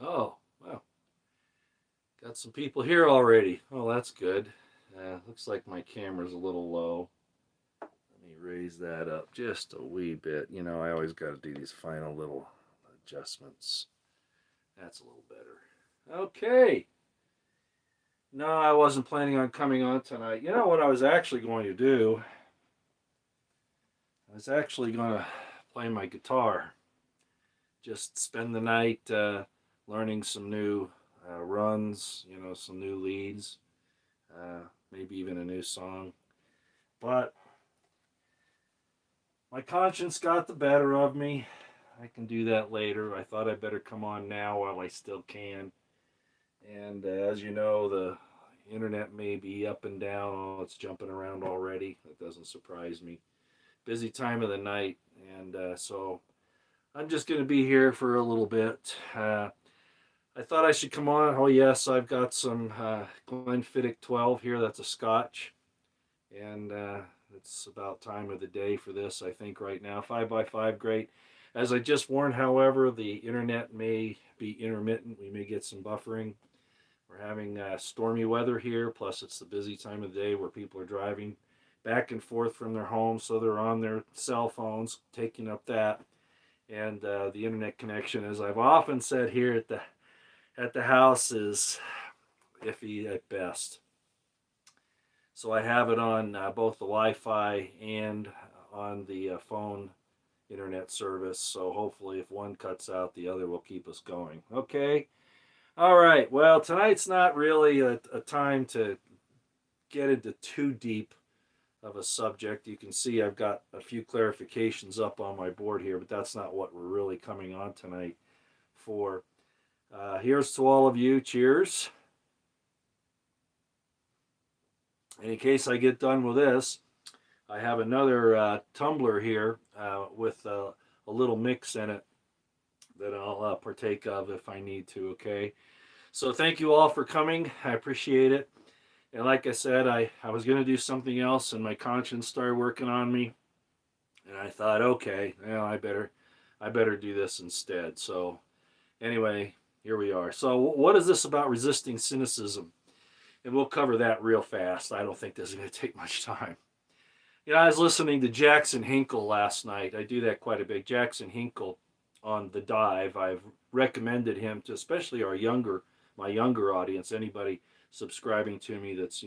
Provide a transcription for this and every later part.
Oh, well, got some people here already. Oh, that's good. Looks like my camera's a little low. Let me raise that up just a wee bit. You know, I always got to do these final little adjustments. That's a little better. Okay. No, I wasn't planning on coming on tonight. You know what I was actually going to do? I was actually going to play my guitar. Just spend the night learning some new runs, you know, some new leads, maybe even a new song. But my conscience got the better of me. I can do that later. I thought I'd better come on now while I still can. And as you know, the internet may be up and down. Oh, it's jumping around already. That doesn't surprise me. Busy time of the night. And so I'm just going to be here for a little bit. I thought I should come on. Oh, yes, I've got some Glenfiddich 12 here. That's a scotch. And it's about time of the day for this, I think, right now. 5x5, great. As I just warned, however, the internet may be intermittent. We may get some buffering. We're having stormy weather here, plus it's the busy time of the day where people are driving back and forth from their homes, so they're on their cell phones, taking up that. And the internet connection, as I've often said here at the house, is iffy at best. So I have it on both the Wi-Fi and on the phone internet service. So hopefully, if one cuts out, the other will keep us going. Okay. All right. Well, tonight's not really a time to get into too deep of a subject. You can see I've got a few clarifications up on my board here, but that's not what we're really coming on tonight for. Here's to all of you. Cheers. And in case I get done with this, I have another tumbler here with a little mix in it that I'll partake of if I need to. Okay. So thank you all for coming. I appreciate it. And like I said, I was going to do something else, and my conscience started working on me, and I thought, okay, well, I better do this instead. So anyway, here we are. So what is this about resisting cynicism? And we'll cover that real fast. I don't think this is going to take much time. You know, I was listening to Jackson Hinkle last night. I do that quite a bit. Jackson Hinkle on The Dive. I've recommended him to especially my younger audience, anybody subscribing to me that's,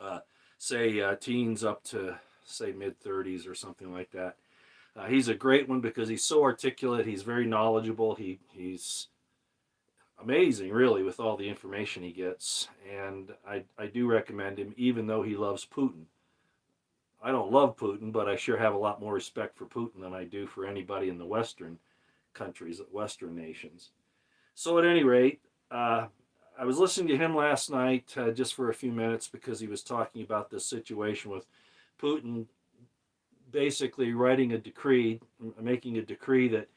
uh, say teens up to, say, mid 30s or something like that. He's a great one because he's so articulate. He's very knowledgeable. He's amazing, really, with all the information he gets. And I do recommend him, even though he loves Putin. I don't love Putin, but I sure have a lot more respect for Putin than I do for anybody in the Western countries, Western nations. So, at any rate, I was listening to him last night just for a few minutes because he was talking about this situation with Putin basically writing a decree, making a decree that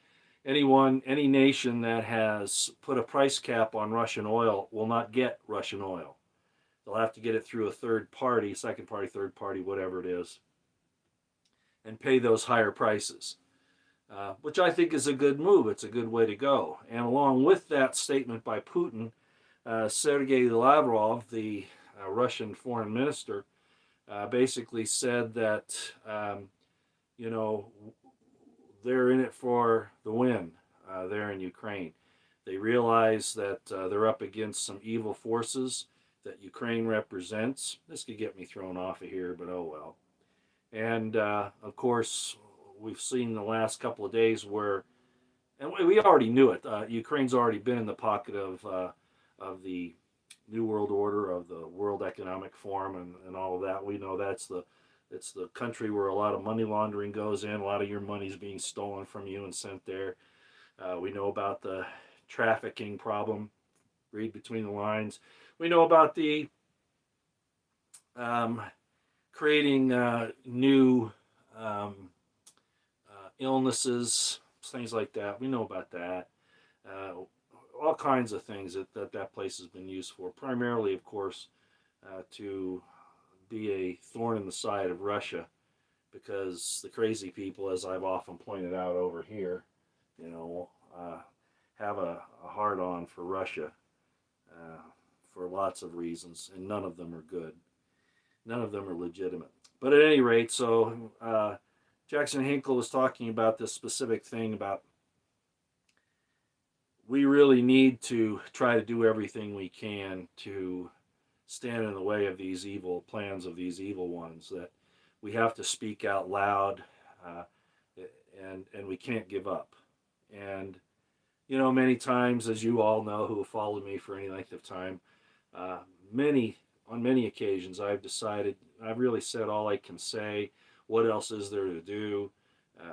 any nation that has put a price cap on Russian oil will not get Russian oil. They'll have to get it through a third party, second party, third party, whatever it is, and pay those higher prices, which I think is a good move. It's a good way to go. And along with that statement by Putin, Sergei Lavrov, the Russian foreign minister, basically said that, you know, they're in it for the win there in Ukraine. They realize that they're up against some evil forces that Ukraine represents. This could get me thrown off of here, but oh well. And of course, we've seen the last couple of days where, and we already knew it. Ukraine's already been in the pocket of the New World Order, of the World Economic Forum, and all of that. We know it's the country where a lot of money laundering goes in. A lot of your money's being stolen from you and sent there. We know about the trafficking problem. Read between the lines. We know about the um, creating new illnesses, things like that. We know about that. Uh, all kinds of things that place has been used for. Primarily, of course, to be a thorn in the side of Russia, because the crazy people, as I've often pointed out over here, you know, have a hard on for Russia uh, for lots of reasons, and none of them are good. None of them are legitimate. But at any rate, so Jackson Hinkle was talking about this specific thing about we really need to try to do everything we can to stand in the way of these evil plans of these evil ones. That we have to speak out loud, uh, and we can't give up. And you know, many times, as you all know, who have followed me for any length of time, uh, many on many occasions, I've decided I've really said all I can say. What else is there to do?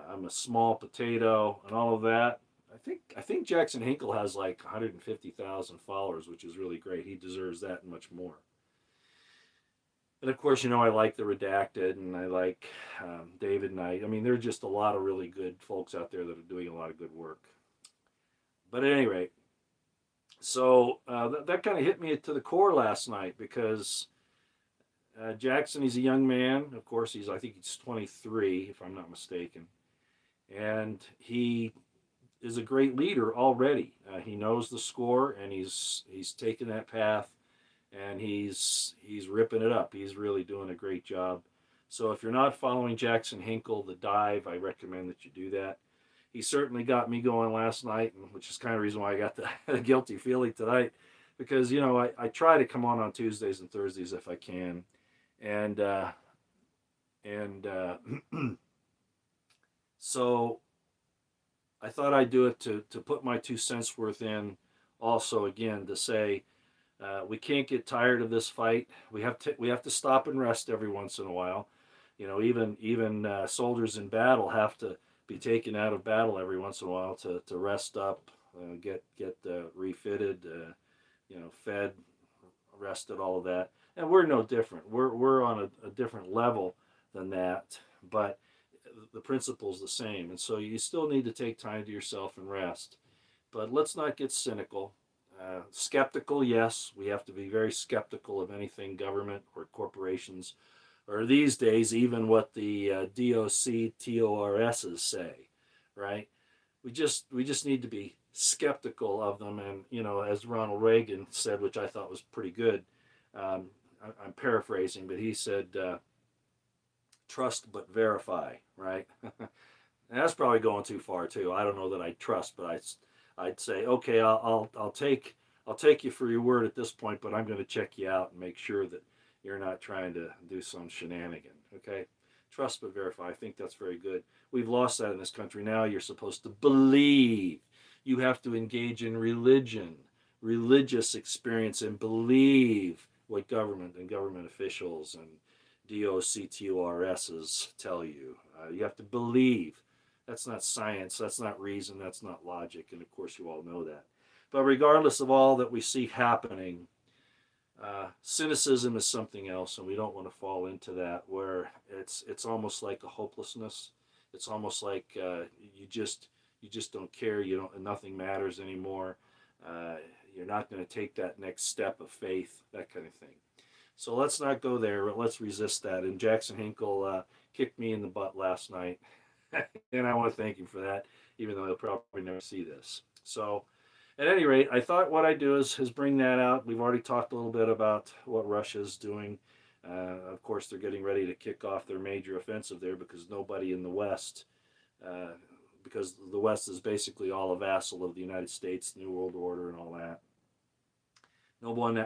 I'm a small potato and all of that. I think Jackson Hinkle has like 150,000 followers, which is really great. He deserves that and much more. And of course, you know, I like the Redacted, and I like David Knight. I mean, there are just a lot of really good folks out there that are doing a lot of good work. But at any rate, so that kind of hit me to the core last night because Jackson, he's a young man. Of course, I think he's 23, if I'm not mistaken. And he is a great leader already. He knows the score, and he's taken that path, and he's ripping it up. He's really doing a great job. So if you're not following Jackson Hinkle, the dive, I recommend that you do that. He certainly got me going last night, which is kind of the reason why I got the guilty feeling tonight, because you know I try to come on Tuesdays and Thursdays if I can, and and so I thought I'd do it to put my 2 cents worth in. Also, again, to say we can't get tired of this fight. We have to stop and rest every once in a while. You know, even soldiers in battle have to be taken out of battle every once in a while to rest up, get refitted, you know, fed, rested, all of that. And we're no different. We're on a different level than that, but the principle's the same. And so you still need to take time to yourself and rest. But let's not get cynical. Skeptical, yes, we have to be very skeptical of anything government or corporations, or these days, even what the DOC say, right? We just need to be skeptical of them, and you know, as Ronald Reagan said, which I thought was pretty good. Um, I'm paraphrasing, but he said, "Trust but verify," right? And that's probably going too far too. I don't know that I trust, but I'd say, okay, I'll take you for your word at this point, but I'm going to check you out and make sure that you're not trying to do some shenanigan. Okay, trust but verify. I think that's very good. We've lost that in this country now. You're supposed to believe. You have to engage in religion, religious experience, and believe what government and government officials and DOCTORSs tell you. You have to believe. That's not science. That's not reason. That's not logic. And of course, you all know that. But regardless of all that we see happening, cynicism is something else, and we don't want to fall into that where it's almost like a hopelessness. It's almost like you just don't care. You don't. Nothing matters anymore. Uh, you're not going to take that next step of faith. That kind of thing. So let's not go there. Let's resist that. And Jackson Hinkle kicked me in the butt last night, and I want to thank him for that, even though he'll probably never see this. So, at any rate, I thought what I'd do is bring that out. We've already talked a little bit about what Russia's doing. Of course, they're getting ready to kick off their major offensive there because nobody in the West, uh, because the West is basically all a vassal of the United States, New World Order, and all that. No one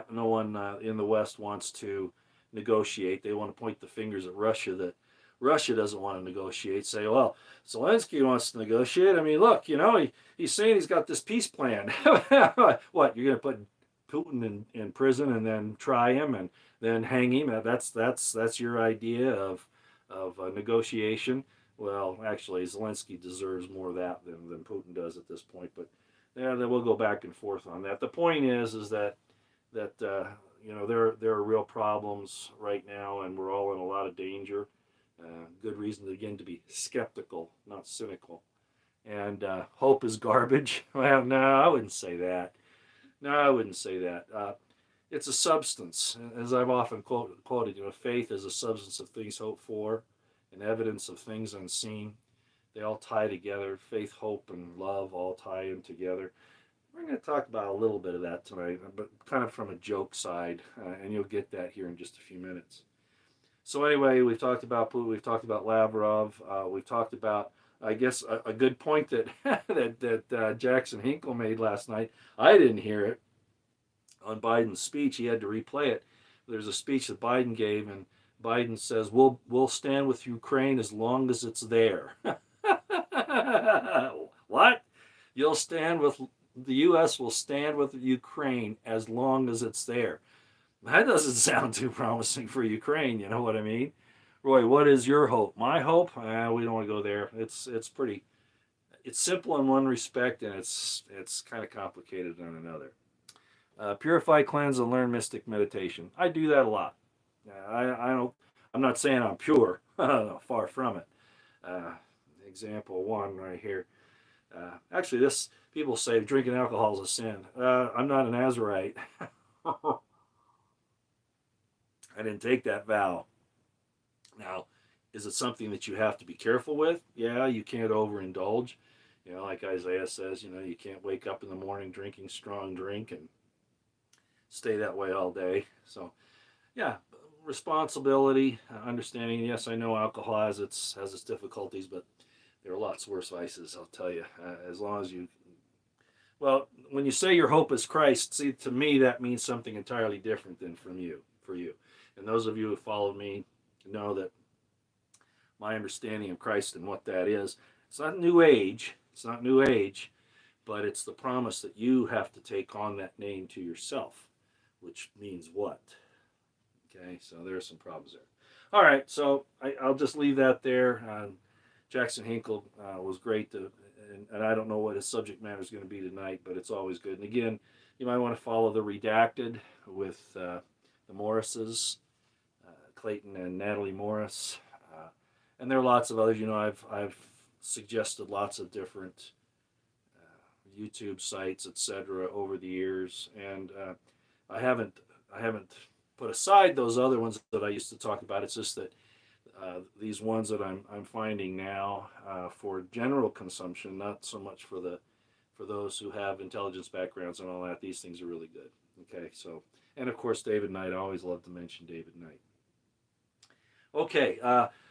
in the West wants to negotiate. They want to point the fingers at Russia that Russia doesn't want to negotiate. Say, well, Zelensky wants to negotiate. I mean, look, you know, he's saying he's got this peace plan. What, you're going to put Putin in prison and then try him and then hang him? That's your idea of negotiation. Well, actually, Zelensky deserves more of that than Putin does at this point. But yeah, then we'll go back and forth on that. The point is that you know there are real problems right now, and we're all in a lot of danger. Good reason again to be skeptical, not cynical. And hope is garbage. Well, no, I wouldn't say that. No, I wouldn't say that. It's a substance, as I've often quoted. You know, faith is a substance of things hoped for, and evidence of things unseen. They all tie together. Faith, hope, and love all tie in together. We're going to talk about a little bit of that tonight, but kind of from a joke side, and you'll get that here in just a few minutes. So anyway, we've talked about Putin, we've talked about Lavrov, we've talked about, I guess, a good point that that Jackson Hinkle made last night. I didn't hear it on Biden's speech. He had to replay it. There's a speech that Biden gave, and Biden says, "We'll stand with Ukraine as long as it's there." What? You'll stand with the U.S. will stand with Ukraine as long as it's there. That doesn't sound too promising for Ukraine. You know what I mean? Roy, what is your hope? My hope? We don't want to go there. It's pretty. It's simple in one respect, and it's kind of complicated in another. Purify, cleanse, and learn mystic meditation. I do that a lot. I don't. I'm not saying I'm pure. Far from it. Example one right here. Actually, this people say drinking alcohol is a sin. I'm not an Nazarite. I didn't take that vow. Now, is it something that you have to be careful with? Yeah, you can't overindulge. You know, like Isaiah says, you know, you can't wake up in the morning drinking strong drink and stay that way all day. So, yeah, responsibility, understanding. Yes, I know alcohol has its difficulties, but there are lots worse vices. I'll tell you. As long as you, well, when you say your hope is Christ, see, to me that means something entirely different than for you. And those of you who follow me know that my understanding of Christ and what that is, it's not New Age. It's not New Age, but it's the promise that you have to take on that name to yourself, which means what? Okay, so there's some problems there. All right, so I'll just leave that there. Jackson Hinkle was great, and I don't know what his subject matter is going to be tonight, but it's always good. And again, you might want to follow the Redacted with the Morrises, Clayton and Natalie Morris, and there are lots of others. You know, I've suggested lots of different YouTube sites, etc., over the years, and I haven't put aside those other ones that I used to talk about. It's just that these ones that I'm finding now for general consumption, not so much for those who have intelligence backgrounds and all that. These things are really good. Okay, so, and of course David Knight. I always love to mention David Knight. Okay,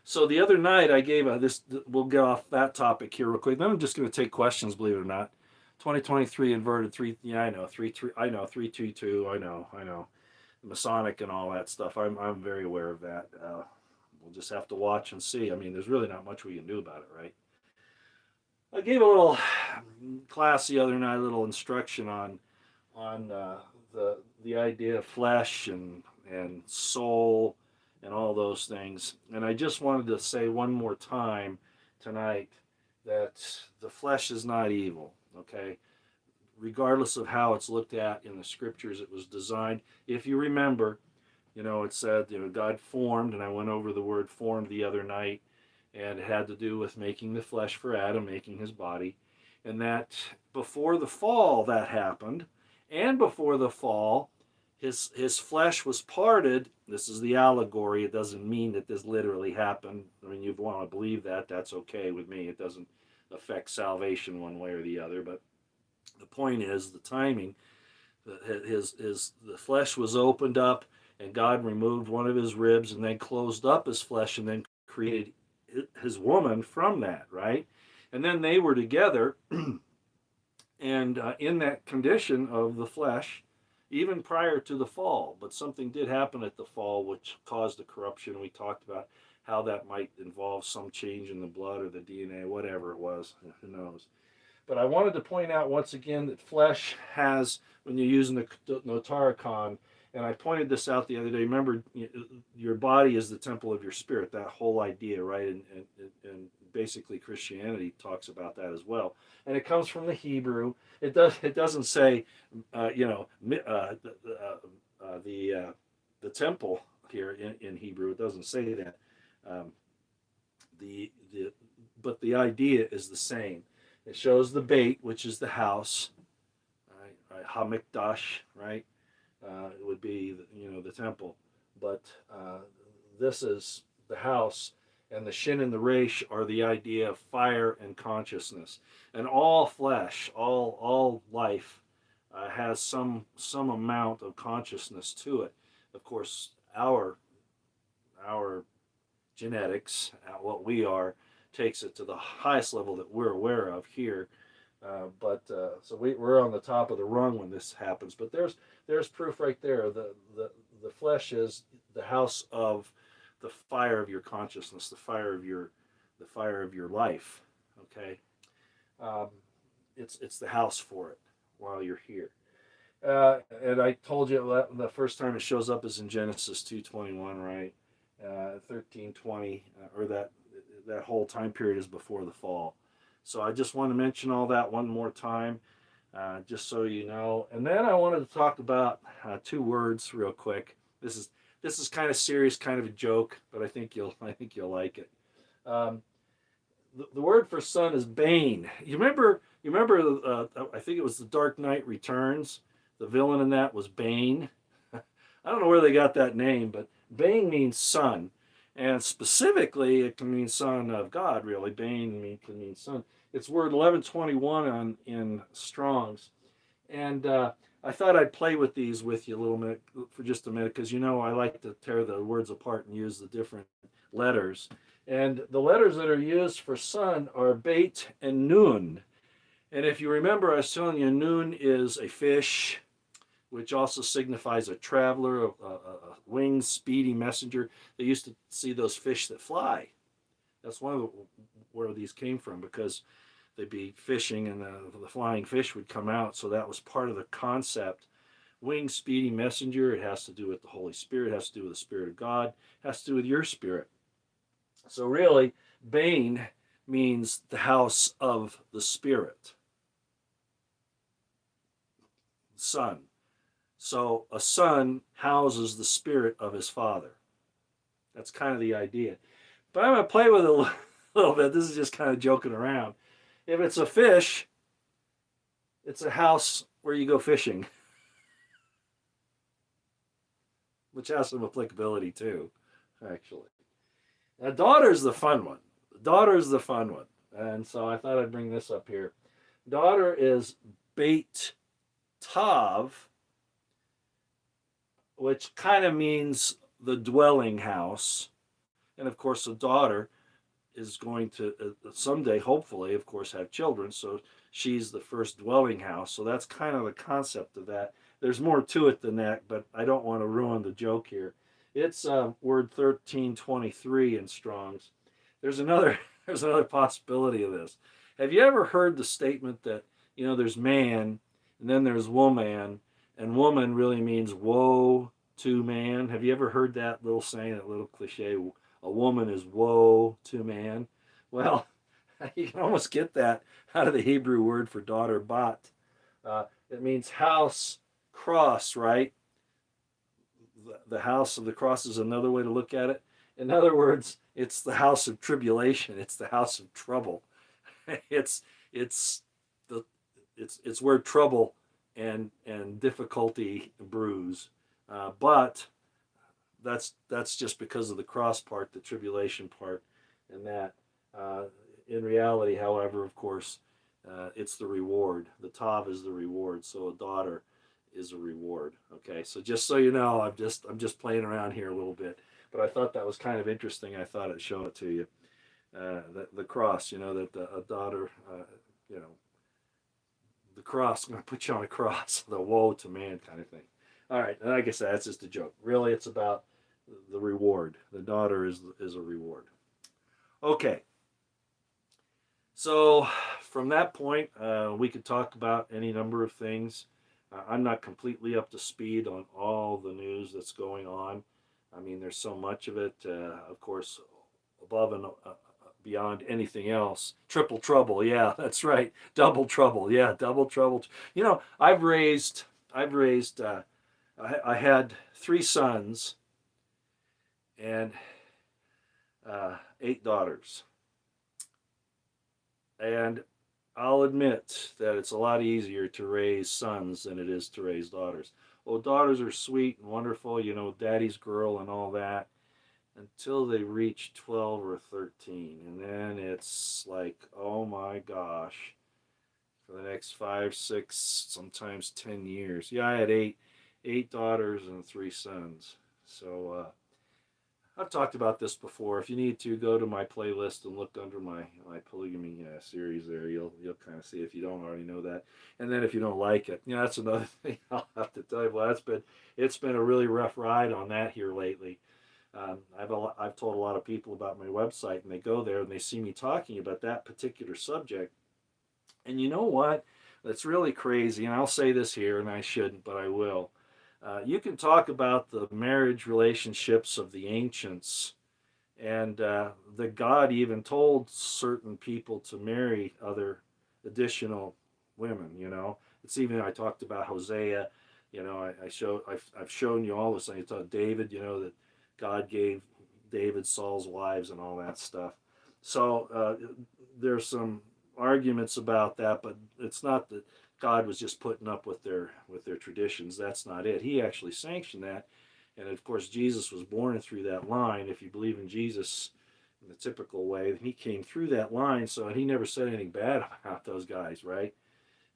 so the other night I gave this. We'll get off that topic here real quick. Then I'm just going to take questions. Believe it or not, 2023 inverted three. Yeah, I know 3-3. I know 3-2-2. I know. Masonic and all that stuff. I'm very aware of that. We'll just have to watch and see. I mean, there's really not much we can do about it, right? I gave a little class the other night, a little instruction on the idea of flesh and soul and all those things. And I just wanted to say one more time tonight that the flesh is not evil, okay? Regardless of how it's looked at in the scriptures, it was designed. If you remember, you know, it said, you know, God formed, and I went over the word formed the other night, and it had to do with making the flesh for Adam, making his body. And that before the fall that happened, and before the fall, his flesh was parted. This is the allegory. It doesn't mean that this literally happened. I mean, you want to believe that, that's okay with me. It doesn't affect salvation one way or the other, but the point is the timing. The flesh was opened up, and God removed one of his ribs and then closed up his flesh and then created his woman from that, right? And then they were together, and in that condition of the flesh, even prior to the fall. But something did happen at the fall which caused the corruption. We talked about how that might involve some change in the blood or the DNA, whatever it was, who knows. But I wanted to point out once again that flesh has, when you're using the notaricon, and I pointed this out the other day, remember, your body is the temple of your spirit, that whole idea, right? And basically Christianity talks about that as well. And it comes from the Hebrew. It doesn't say, the temple here in Hebrew. It doesn't say that. But the idea is the same. It shows the bait, which is the house, right? Hamikdash, right? It would be, the temple. But this is the house, and the shin and the resh are the idea of fire and consciousness. And all flesh, all life has some amount of consciousness to it. Of course, our genetics, what we are, takes it to the highest level that we're aware of here. So we're on the top of the rung when this happens. But there's proof right there. The flesh is the house of the fire of your consciousness, the fire of your life. Okay, um, it's the house for it while you're here. And I told you the first time it shows up is in Genesis 2:21, right? 13:20, or that whole time period is before the fall. So I just want to mention all that one more time, just so you know. And then I wanted to talk about two words real quick. This is kind of serious, kind of a joke, but I think you'll like it. Um, the word for sun is bane. You remember? I think it was the Dark Knight Returns. The villain in that was Bane. I don't know where they got that name, but Bane means son, and specifically it can mean son of God. Really, can mean son. It's word 1121 in Strong's, and I thought I'd play with these with you a little bit for just a minute because I like to tear the words apart and use the different letters. And the letters that are used for sun are Beit and Nun. And if you remember, I was telling you, Nun is a fish, which also signifies a traveler, a winged, speedy messenger. They used to see those fish that fly. That's one of where these came from, because they'd be fishing and the flying fish would come out. So that was part of the concept. Winged, speedy messenger. It has to do with the Holy Spirit. It has to do with the Spirit of God. It has to do with your spirit. So really, Bane means the house of the Spirit. Son. So a son houses the spirit of his father. That's kind of the idea. But I'm going to play with it a little bit. This is just kind of joking around. If it's a fish, it's a house where you go fishing, which has some applicability too, actually. Now, daughter's the fun one. Daughter's the fun one. And so I thought I'd bring this up here. Daughter is Beit Tav, which kind of means the dwelling house. And of course, a daughter is going to someday, hopefully, of course, have children. So she's the first dwelling house. So that's kind of the concept of that. There's more to it than that, but I don't want to ruin the joke here. It's word 1323 in Strong's. There's another there's another possibility of this. Have you ever heard the statement that there's man and then there's woman, and woman really means woe to man? Have you ever heard that little saying, that little cliche? A woman is woe to man. Well, you can almost get that out of the Hebrew word for daughter, bat. It means house, cross, right? The house of the cross is another way to look at it. In other words, it's the house of tribulation. It's the house of trouble. it's it's the it's where trouble and difficulty brews. But that's just because of the cross part, the tribulation part, and that. In reality, however, of course, it's the reward. The tav is the reward. So a daughter is a reward. Okay, so just so you know, I'm just playing around here a little bit, but I thought that was kind of interesting. I thought I'd show it to you. The cross, that a daughter, you know, the cross. I'm going to put you on a cross. The woe to man kind of thing. All right, and like I said, that's just a joke. Really, it's about the reward. The daughter is a reward. Okay. So from that point, we could talk about any number of things. I'm not completely up to speed on all the news that's going on. I mean, there's so much of it, of course, above and beyond anything else. Triple trouble, yeah, that's right. Double trouble, yeah, double trouble. I had 3 sons and 8 daughters. And I'll admit that it's a lot easier to raise sons than it is to raise daughters. Well, daughters are sweet and wonderful, daddy's girl and all that, until they reach 12 or 13. And then it's like, oh my gosh, for the next 5, 6, sometimes 10 years. Yeah, I had eight daughters and 3 sons. So I've talked about this before. If you need to, go to my playlist and look under my polygamy series there. You'll kind of see if you don't already know that. And then if you don't like it, that's another thing I'll have to tell you. Well, it's been a really rough ride on that here lately. I've told a lot of people about my website, and they go there and they see me talking about that particular subject. And you know what? That's really crazy. And I'll say this here, and I shouldn't, but I will. You can talk about the marriage relationships of the ancients, and that God even told certain people to marry other additional women. It's even I talked about Hosea. I've shown you all this. I taught David. That God gave David Saul's wives and all that stuff. So there's some arguments about that, but it's not that God was just putting up with their traditions. That's not it. He actually sanctioned that, and of course Jesus was born through that line. If you believe in Jesus in the typical way, he came through that line, so he never said anything bad about those guys, right?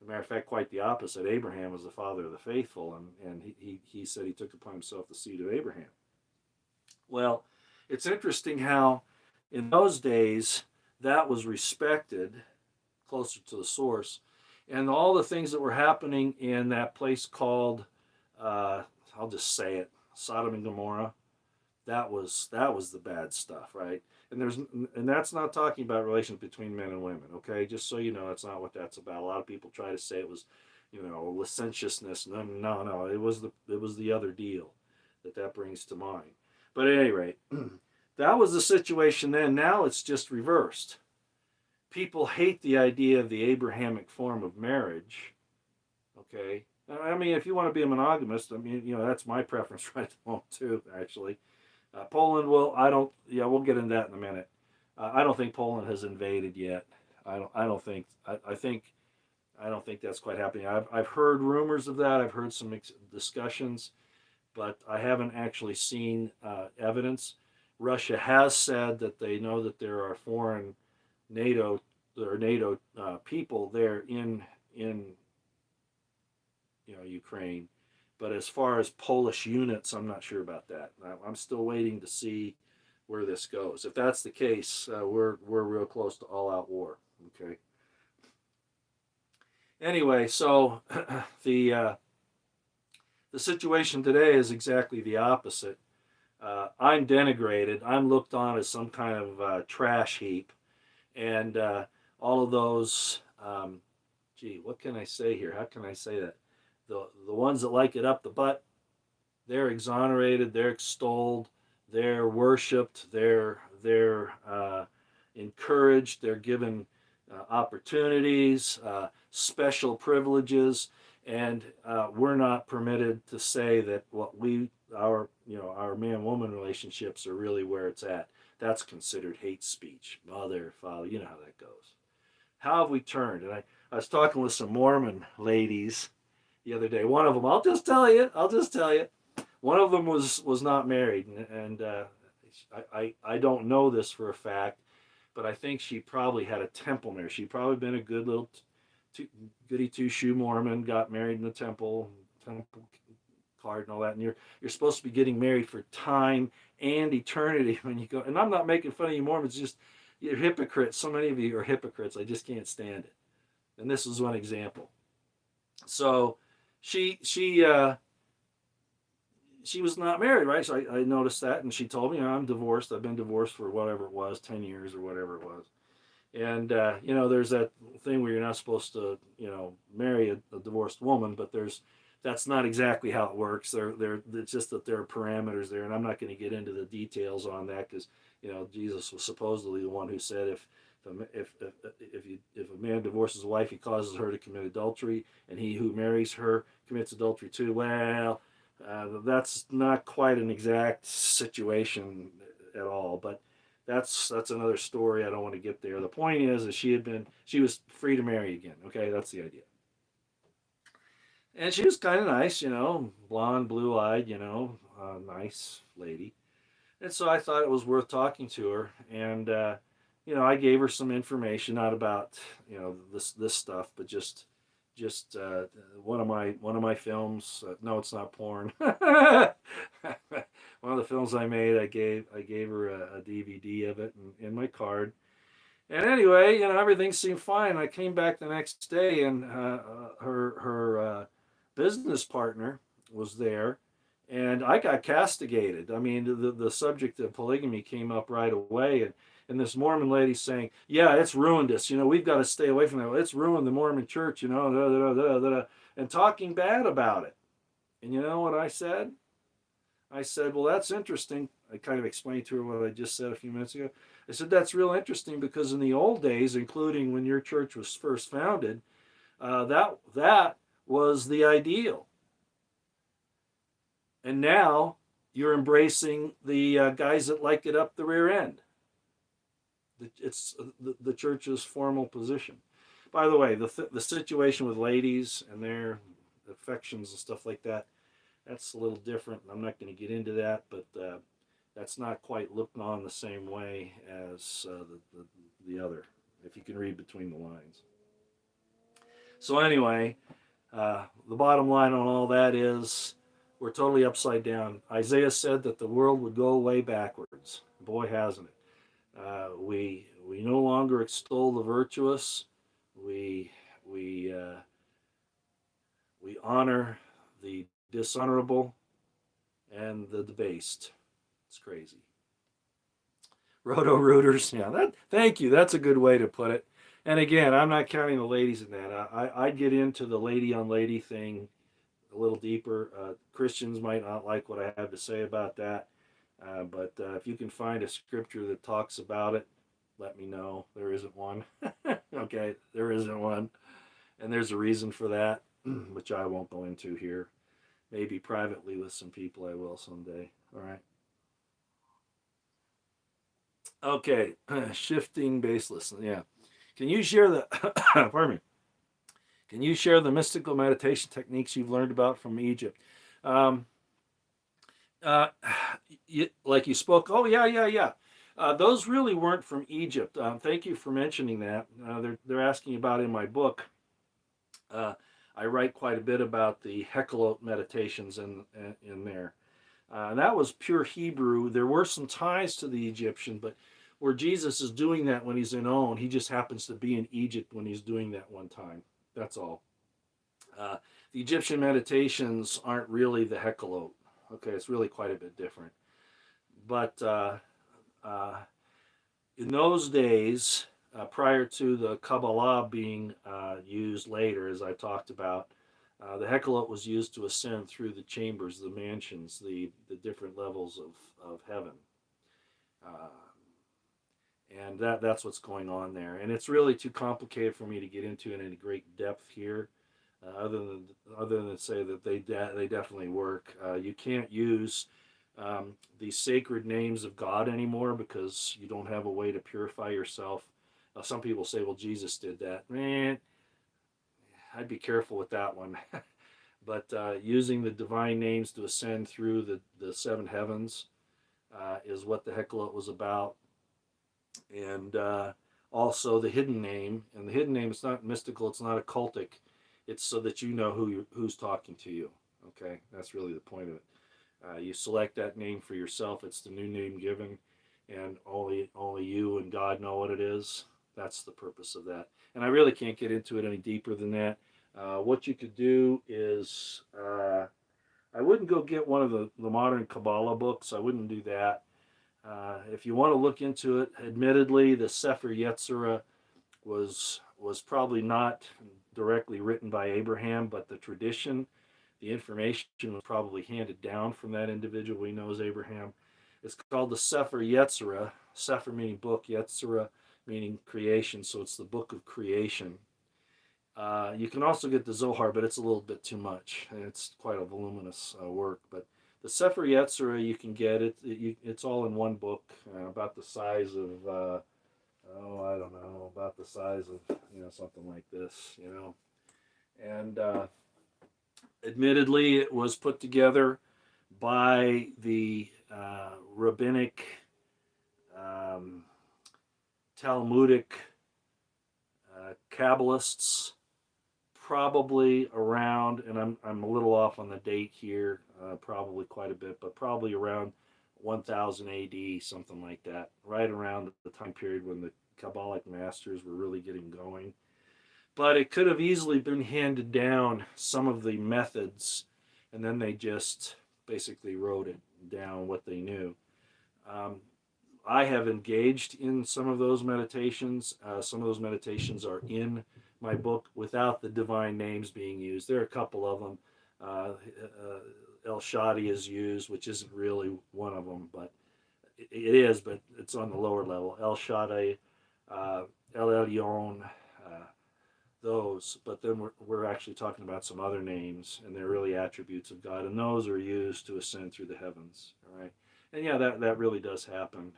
As a matter of fact, quite the opposite. Abraham was the father of the faithful, and he said he took upon himself the seed of Abraham. Well, it's interesting how in those days that was respected closer to the source, and all the things that were happening in that place called I'll just say it, Sodom and Gomorrah. That was the bad stuff, right? And that's not talking about relations between men and women, okay? Just so you know, that's not what that's about. A lot of people try to say it was, licentiousness. No, no, no. It was the other deal that brings to mind. But at any rate, that was the situation then. Now it's just reversed. People hate the idea of the Abrahamic form of marriage. Okay, I mean, if you want to be a monogamist, I mean, that's my preference right at the moment too. Actually, Poland will. I don't. Yeah, we'll get into that in a minute. I don't think Poland has invaded yet. I don't. I don't think. I think. I don't think that's quite happening. I've heard rumors of that. I've heard some discussions, but I haven't actually seen evidence. Russia has said that they know that there are foreign NATO or NATO people there in Ukraine. But as far as Polish units, I'm not sure about that. I'm still waiting to see where this goes. If that's the case, we're real close to all-out war. Okay. Anyway, so the situation today is exactly the opposite. I'm denigrated. I'm looked on as some kind of trash heap, and all of those. What can I say here? How can I say that? The ones that like it up the butt, they're exonerated, they're extolled, they're worshipped, they're encouraged, they're given opportunities, special privileges, and we're not permitted to say that our man-woman relationships are really where it's at. That's considered hate speech. Mother, father, you know how that goes. How have we turned? And I was talking with some Mormon ladies the other day. One of them, I'll just tell you. One of them was not married, and I don't know this for a fact, but I think she probably had a temple marriage. She'd probably been a good little goody two shoe Mormon, got married in the temple card and all that. And you're supposed to be getting married for time and eternity when you go. And I'm not making fun of you Mormons, just you're hypocrites. So many of you are hypocrites. I just can't stand it. And this is one example. So she was not married, right? So I noticed that, and she told me, I'm divorced. I've been divorced for whatever it was, 10 years or whatever it was. And, there's that thing where you're not supposed to, marry a divorced woman, but that's not exactly how it works. It's just that there are parameters there, and I'm not going to get into the details on that because, Jesus was supposedly the one who said if a man divorces a wife, he causes her to commit adultery, and he who marries her commits adultery too. Well, that's not quite an exact situation at all, but that's another story. I don't want to get there. The point is that she was free to marry again. Okay, that's the idea. And she was kind of nice, blonde, blue-eyed, nice lady. And so I thought it was worth talking to her. And I gave her some information, not about this stuff, but just one of my films. No, it's not porn. One of the films I made, I gave her a DVD of it and my card. And anyway, everything seemed fine. I came back the next day, and her business partner was there, and I got castigated. I mean, the subject of polygamy came up right away, and this Mormon lady saying, "Yeah, it's ruined us. We've got to stay away from that. It's ruined the Mormon Church. Da, da, da, da, da," and talking bad about it. And you know what I said? I said, "Well, that's interesting." I kind of explained to her what I just said a few minutes ago. I said, "That's real interesting because in the old days, including when your church was first founded, that was the ideal. And now you're embracing the guys that like it up the rear end. It's the church's formal position." By the way, the situation with ladies and their affections and stuff like that, that's a little different. I'm not going to get into that, but that's not quite looked on the same way as the other, if you can read between the lines. So anyway, the bottom line on all that is we're totally upside down. Isaiah said that the world would go way backwards. Boy, hasn't it. We no longer extol the virtuous. We we uh, we honor the dishonorable and the debased. It's crazy. Roto rooters, yeah. Thank you. That's a good way to put it. And again, I'm not counting the ladies in that. I'd get into the lady on lady thing a little deeper. Christians might not like what I have to say about that, but if you can find a scripture that talks about it, let me know. There isn't one. Okay, there isn't one, and there's a reason for that, which I won't go into here. Maybe privately with some people I will someday. All right. Okay, shifting baseless. Yeah. Can you share the pardon me? Can you share the mystical meditation techniques you've learned about from Egypt? Um, uh, like you spoke. Oh yeah, yeah, yeah. Those really weren't from Egypt. Thank you for mentioning that. They're asking about in my book. Uh, I write quite a bit about the Hechelot meditations in there. That was pure Hebrew. There were some ties to the Egyptian, but where Jesus is doing that when he's in On, he just happens to be in Egypt when he's doing that one time. That's all. Uh, the Egyptian meditations aren't really the Hechelot. Okay, it's really quite a bit different. But uh, in those days, prior to the Kabbalah being used later, as I talked about, the Hechelot was used to ascend through the chambers, the mansions, the different levels of heaven. Uh, and that's what's going on there. And it's really too complicated for me to get into in any great depth here, other than say that they definitely work. You can't use the sacred names of God anymore because you don't have a way to purify yourself. Some people say, "Well, Jesus did that." Man, I'd be careful with that one. But using the divine names to ascend through the seven heavens is what the Hechelot was about. And also the hidden name. And the hidden name is not mystical, it's not occultic. It's so that you know who's talking to you. Okay, that's really the point of it. You select that name for yourself. It's the new name given, and only you and God know what it is. That's the purpose of that. And I really can't get into it any deeper than that. What you could do is, I wouldn't go get one of the modern Kabbalah books. I wouldn't do that. If you want to look into it, admittedly, the Sefer Yetzirah was probably not directly written by Abraham, but the tradition, the information was probably handed down from that individual we know as Abraham. It's called the Sefer Yetzirah. Sefer meaning book, Yetzirah meaning creation, so it's the book of creation. You can also get the Zohar, but it's a little bit too much, and it's quite a voluminous work. But the Sefer Yetzirah, you can get it. It's all in one book, about the size of, I don't know, about the size of, something like this, And admittedly, it was put together by the rabbinic um, Talmudic Kabbalists, probably around, and I'm a little off on the date here, probably quite a bit, but probably around 1000 AD, something like that, right around the time period when the Kabbalic masters were really getting going. But it could have easily been handed down, some of the methods, and then they just basically wrote it down what they knew. Um, I have engaged in some of those meditations. Some of those meditations are in my book without the divine names being used. There are a couple of them. El Shaddai is used, which isn't really one of them, but it is, but it's on the lower level. El Shaddai, El Elyon, those. But then we're actually talking about some other names, and they're really attributes of God, and those are used to ascend through the heavens. All right, and yeah, that really does happen.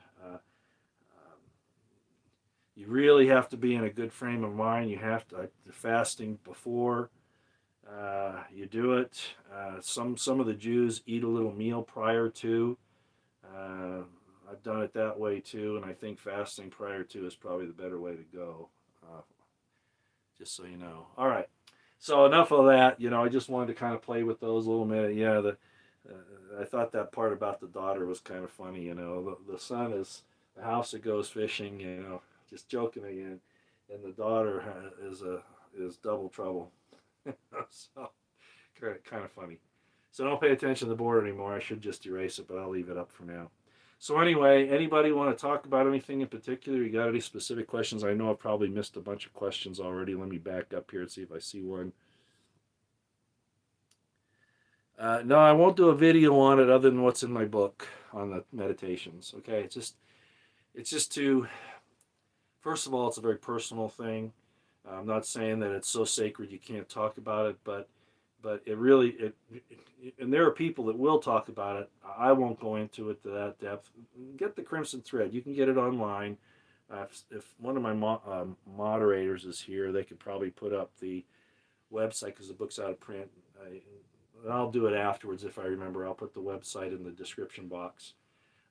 You really have to be in a good frame of mind. You have to fasting before you do it. Some of the Jews eat a little meal prior to. Uh, I've done it that way too, and I think fasting prior to is probably the better way to go. Just so you know. All right. So enough of that. I just wanted to kind of play with those a little bit. Yeah, I thought that part about the daughter was kind of funny. The son is the house that goes fishing. Just joking again, and the daughter is double trouble. So kind of funny. So don't pay attention to the board anymore. I should just erase it, but I'll leave it up for now. So anyway, anybody want to talk about anything in particular? You got any specific questions? I know I've probably missed a bunch of questions already. Let me back up here and see if I see one. No, I won't do a video on it other than what's in my book on the meditations. Okay, it's just to, first of all, it's a very personal thing. I'm not saying that it's so sacred you can't talk about it, but it really and there are people that will talk about it. I won't go into it to that depth. Get the Crimson Thread. You can get it online. If one of my moderators is here, they could probably put up the website because the book's out of print. I'll do it afterwards if I remember. I'll put the website in the description box,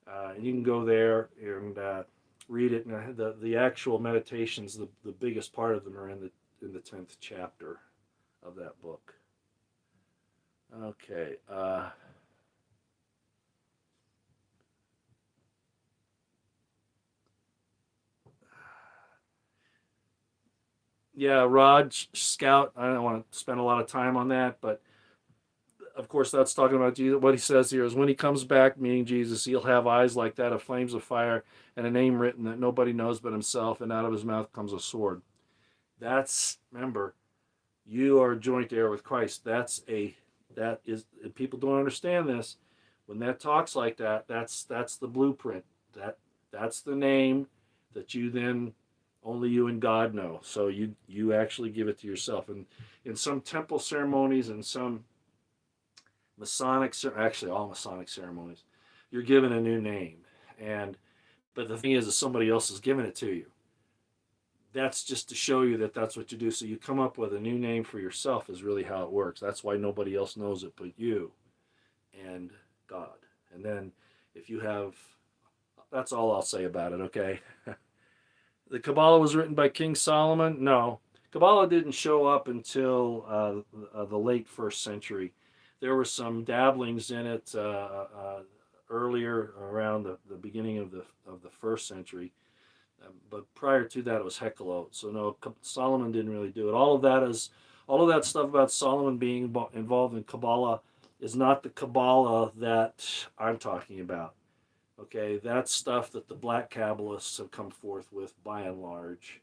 and you can go there and read it. And the actual meditations, the biggest part of them are in the 10th chapter of that book. Okay. Yeah, Rod Scout. I don't want to spend a lot of time on that, but of course, that's talking about Jesus. What he says here is when he comes back, meaning Jesus, he'll have eyes like that of flames of fire and a name written that nobody knows but himself, and out of his mouth comes a sword. Remember, you are joint heir with Christ. That is, people don't understand this. When that talks like that, that's the blueprint. That's the name that you then only you and God know. So you actually give it to yourself. And in some temple ceremonies and some actually all Masonic ceremonies, you're given a new name. But the thing is somebody else has given it to you. That's just to show you that that's what you do. So you come up with a new name for yourself is really how it works. That's why nobody else knows it but you and God. And then if you have, that's all I'll say about it, okay? The Kabbalah was written by King Solomon? No. Kabbalah didn't show up until the late 1st century. There were some dabblings in it earlier, around the beginning of the 1st century. But prior to that, it was Hekelo. So no, Solomon didn't really do it. All of that stuff about Solomon being involved in Kabbalah is not the Kabbalah that I'm talking about. Okay, that's stuff that the Black Kabbalists have come forth with by and large,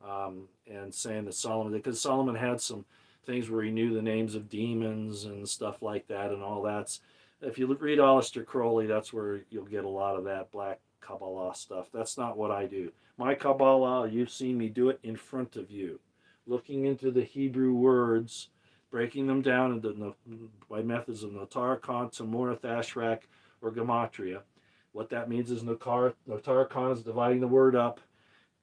and saying that because Solomon had some things where he knew the names of demons and stuff like that, and all that's. If you read Aleister Crowley, that's where you'll get a lot of that Black Kabbalah stuff. That's not what I do. My Kabbalah, you've seen me do it in front of you, looking into the Hebrew words, breaking them down by methods of Notar Khan, Tamura, Thashrak, or Gematria. What that means is Notar Khan is dividing the word up,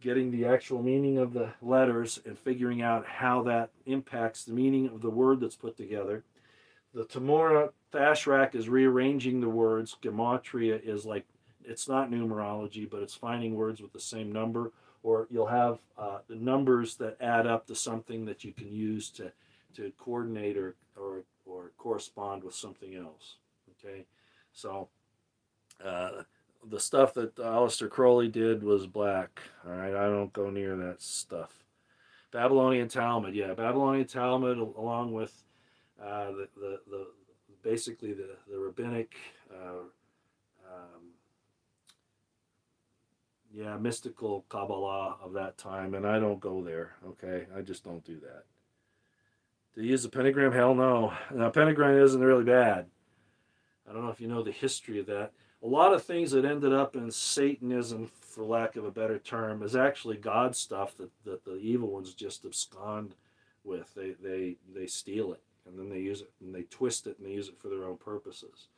getting the actual meaning of the letters, and figuring out how that impacts the meaning of the word that's put together. The Tamura Thashrak is rearranging the words. Gematria is like, it's not numerology, but it's finding words with the same number or you'll have the numbers that add up to something that you can use to coordinate or correspond with something else. Okay, so uh, the stuff that Aleister Crowley did was black. All right, I don't go near that stuff. Babylonian Talmud, yeah, Babylonian Talmud, along with the basically the rabbinic, um, yeah, mystical Kabbalah of that time, and I don't go there. Okay, I just don't do that. To use the pentagram, hell no. Now, pentagram isn't really bad. I don't know if you know the history of that. A lot of things that ended up in Satanism, for lack of a better term, is actually God stuff that the evil ones just abscond with. They steal it and then they use it and they twist it and they use it for their own purposes.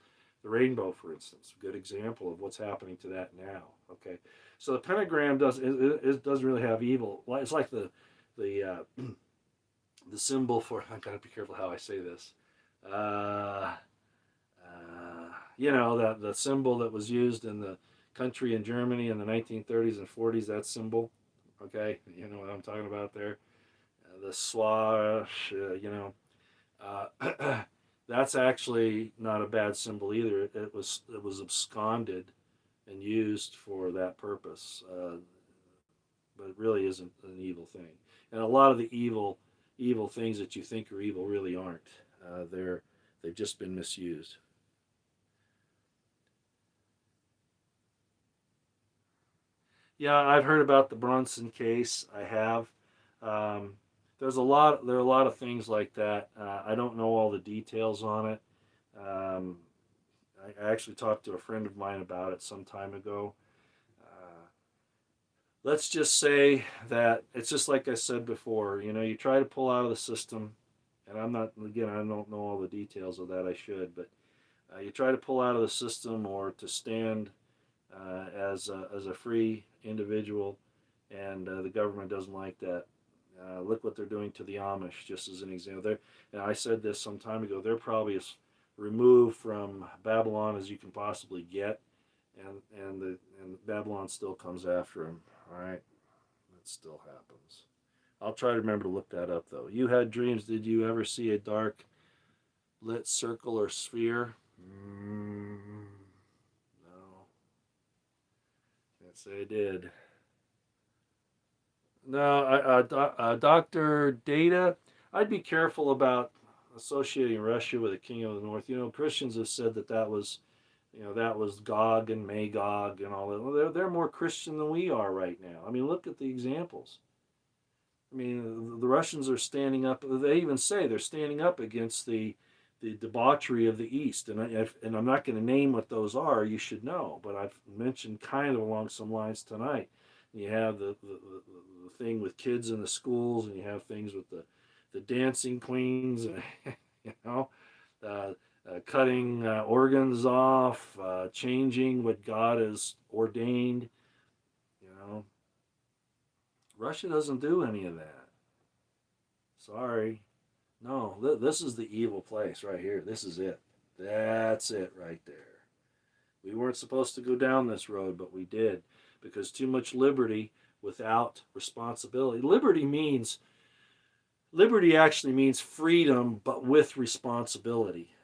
The rainbow, for instance, a good example of what's happening to that now. Okay, so the pentagram it doesn't really have evil. It's like the the symbol for. I gotta be careful how I say this. Uh, the symbol that was used in the country in Germany in the 1930s and 40s. That symbol, okay, you know what I'm talking about there. The swash, that's actually not a bad symbol either. It was absconded and used for that purpose, but it really isn't an evil thing. And a lot of the evil things that you think are evil really aren't. They've just been misused. Yeah, I've heard about the Brunson case. I have. Um, there are a lot of things like that. I don't know all the details on it. Um, I actually talked to a friend of mine about it some time ago. Uh, let's just say that it's just like I said before. You know, you try to pull out of the system, and I'm not. Again, I don't know all the details of that. I should, but you try to pull out of the system or to stand as a free individual, and the government doesn't like that. Look what they're doing to the Amish, just as an example. And I said this some time ago. They're probably as removed from Babylon as you can possibly get, and Babylon still comes after them. All right, that still happens. I'll try to remember to look that up though. You had dreams. Did you ever see a dark lit circle or sphere? No, can't say I did. No, Dr. Data, I'd be careful about associating Russia with the King of the North. You know, Christians have said that was Gog and Magog and all that. Well, they're more Christian than we are right now. I mean, look at the examples. I mean, the Russians are standing up. They even say they're standing up against the debauchery of the East. And I'm not going to name what those are. You should know, but I've mentioned kind of along some lines tonight. You have the thing with kids in the schools, and you have things with the dancing queens, and you know, uh, cutting organs off, changing what God has ordained. You know, Russia doesn't do any of that. Sorry. No, this is the evil place right here. This is it. That's it right there. We weren't supposed to go down this road, but we did because too much liberty without responsibility. Liberty actually means freedom, but with responsibility.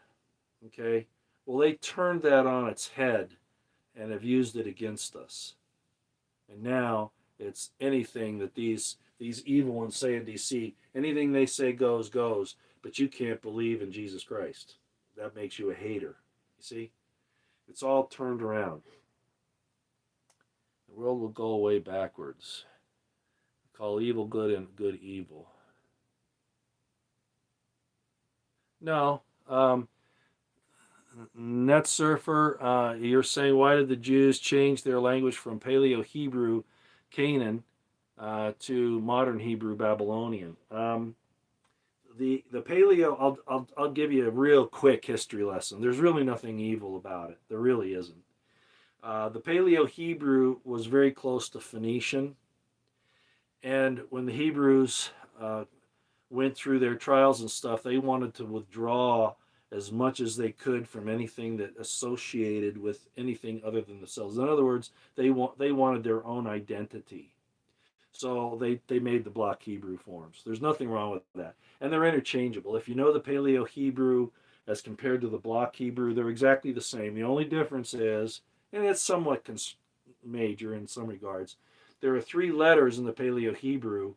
Okay? Well, they turned that on its head and have used it against us. And now it's anything that these evil ones say in DC, anything they say goes, but you can't believe in Jesus Christ. That makes you a hater. You see? It's all turned around. The world will go away backwards. Call evil good and good evil. No. Net Surfer, you're saying why did the Jews change their language from Paleo Hebrew Canaan to modern Hebrew Babylonian? The Paleo, I'll give you a real quick history lesson. There's really nothing evil about it. There really isn't. The Paleo Hebrew was very close to Phoenician, and when the Hebrews went through their trials and stuff, they wanted to withdraw as much as they could from anything that associated with anything other than themselves. In other words, they wanted their own identity. So they made the block Hebrew forms. There's nothing wrong with that. And they're interchangeable. If you know the Paleo Hebrew as compared to the block Hebrew, they're exactly the same. The only difference is, and it's somewhat major in some regards, there are three letters in the Paleo Hebrew.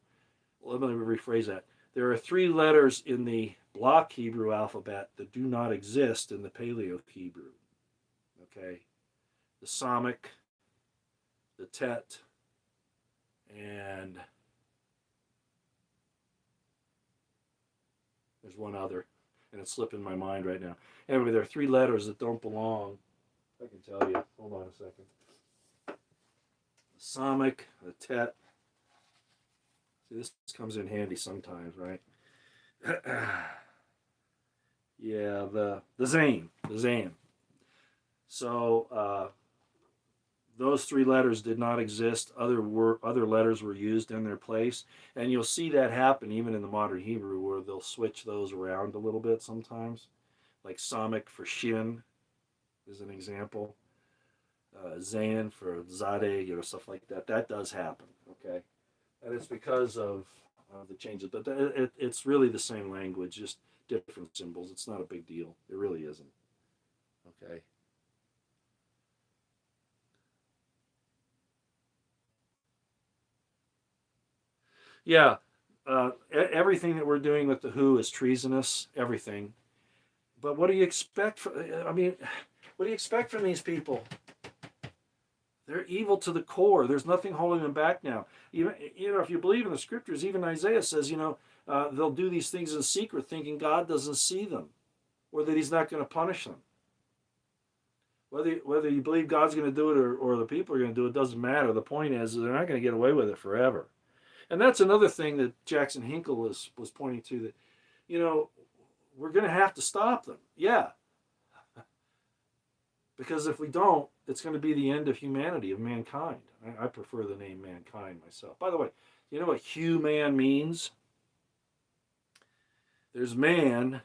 Let me rephrase that. There are three letters in the block Hebrew alphabet that do not exist in the Paleo Hebrew. Okay? The Samic, the Tet, and there's one other, and it's slipping my mind right now. Anyway, there are three letters that don't belong. I can tell you. Hold on a second. The Samic, the Tet. See, this comes in handy sometimes, right? Yeah, the Zane, the Zan. So those three letters did not exist. Other letters were used in their place, and you'll see that happen even in the modern Hebrew, where they'll switch those around a little bit sometimes, like Samic for Shin is an example. Zan for Zadeh, stuff like that. That does happen, okay? And it's because of the changes. But it's really the same language, just different symbols. It's not a big deal. It really isn't, okay? Yeah, everything that we're doing with the WHO is treasonous, everything. But what do you expect from, I mean, what do you expect from these people? They're evil to the core. There's nothing holding them back now. Even if you believe in the scriptures, even Isaiah says, they'll do these things in secret, thinking God doesn't see them, or that He's not going to punish them. Whether you believe God's going to do it or the people are going to do it doesn't matter. The point is they're not going to get away with it forever. And that's another thing that Jackson Hinkle was pointing to, that we're going to have to stop them. Yeah, because if we don't, it's going to be the end of humanity, of mankind. I prefer the name mankind myself. By the way, you know what human means? There's man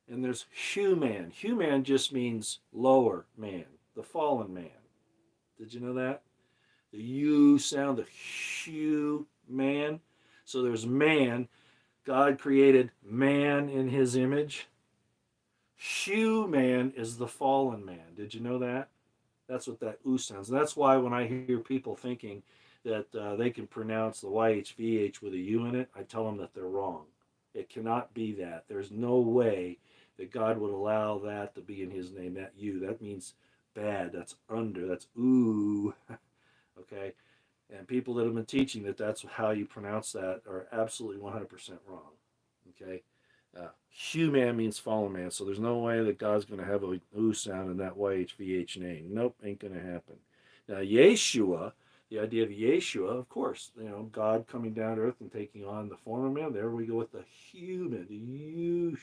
and there's human. Human just means lower man, the fallen man. Did you know that? The U sound, the human. So there's man. God created man in His image. Human is the fallen man. Did you know that? That's what that oo sounds. And that's why when I hear people thinking that they can pronounce the YHVH with a U in it, I tell them that they're wrong. It cannot be that. There's no way that God would allow that to be in His name, that U. That means bad. That's under. That's ooh. Okay? And people that have been teaching that that's how you pronounce that are absolutely 100% wrong. Okay? Human means fallen man, so there's no way that God's going to have a ooh sound in that YHVH name. Nope, ain't going to happen. Now, Yeshua, the idea of Yeshua, of course, God coming down to earth and taking on the form of man. There we go with the human, the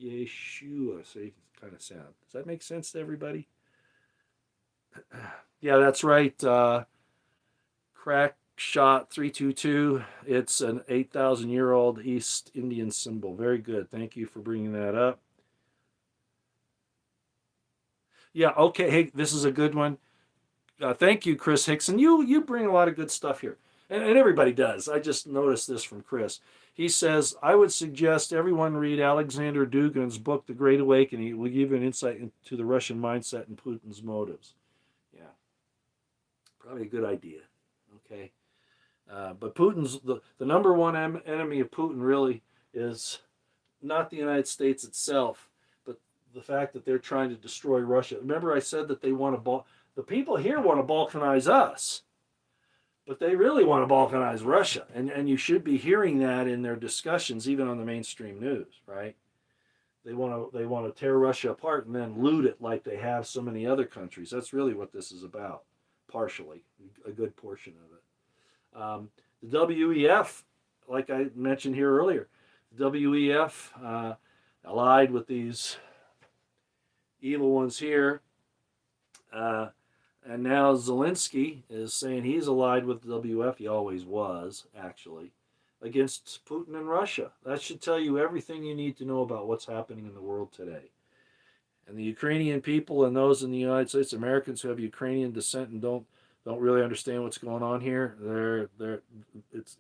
Yeshua. So you can kind of sound. Does that make sense to everybody? Yeah, that's right. Crack Shot 322. It's an 8,000-year-old East Indian symbol. Very good. Thank you for bringing that up. Yeah, okay. Hey, this is a good one. Thank you, Chris Hickson. You bring a lot of good stuff here. And everybody does. I just noticed this from Chris. He says, I would suggest everyone read Alexander Dugin's book, The Great Awakening. It will give you an insight into the Russian mindset and Putin's motives. Yeah, probably a good idea. Okay. But Putin's the number one enemy of Putin really is not the United States itself, but the fact that they're trying to destroy Russia. Remember, I said that they want to the people here want to balkanize us, but they really want to balkanize Russia, and you should be hearing that in their discussions, even on the mainstream news, right? They want to tear Russia apart and then loot it like they have so many other countries. That's really what this is about, partially, a good portion of it. The WEF, like I mentioned here earlier, the WEF allied with these evil ones here. And now Zelensky is saying he's allied with the WF. He always was, actually, against Putin and Russia. That should tell you everything you need to know about what's happening in the world today. And the Ukrainian people and those in the United States, Americans who have Ukrainian descent and don't don't really understand what's going on here.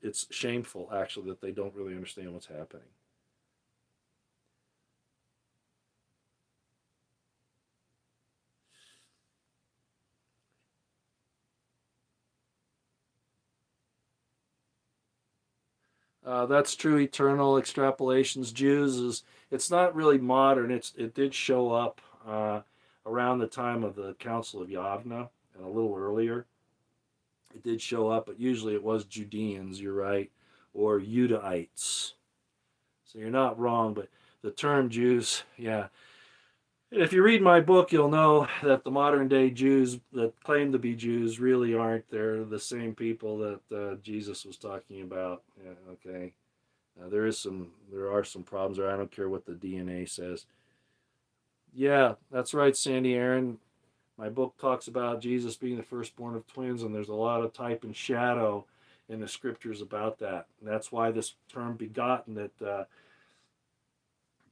It's shameful actually that they don't really understand what's happening. That's true. Eternal extrapolations. Jews is it's not really modern. It did show up around the time of the Council of Yavna and a little earlier. It did show up, but usually it was Judeans. You're right, or Udaites. So you're not wrong, but the term Jews, yeah. If you read my book, you'll know that the modern day Jews that claim to be Jews really aren't. They're the same people that Jesus was talking about. Yeah, okay. There are some problems there. I don't care what the DNA says. Yeah, that's right, Sandy Aaron. My book talks about Jesus being the firstborn of twins, and there's a lot of type and shadow in the scriptures about that. And that's why this term begotten that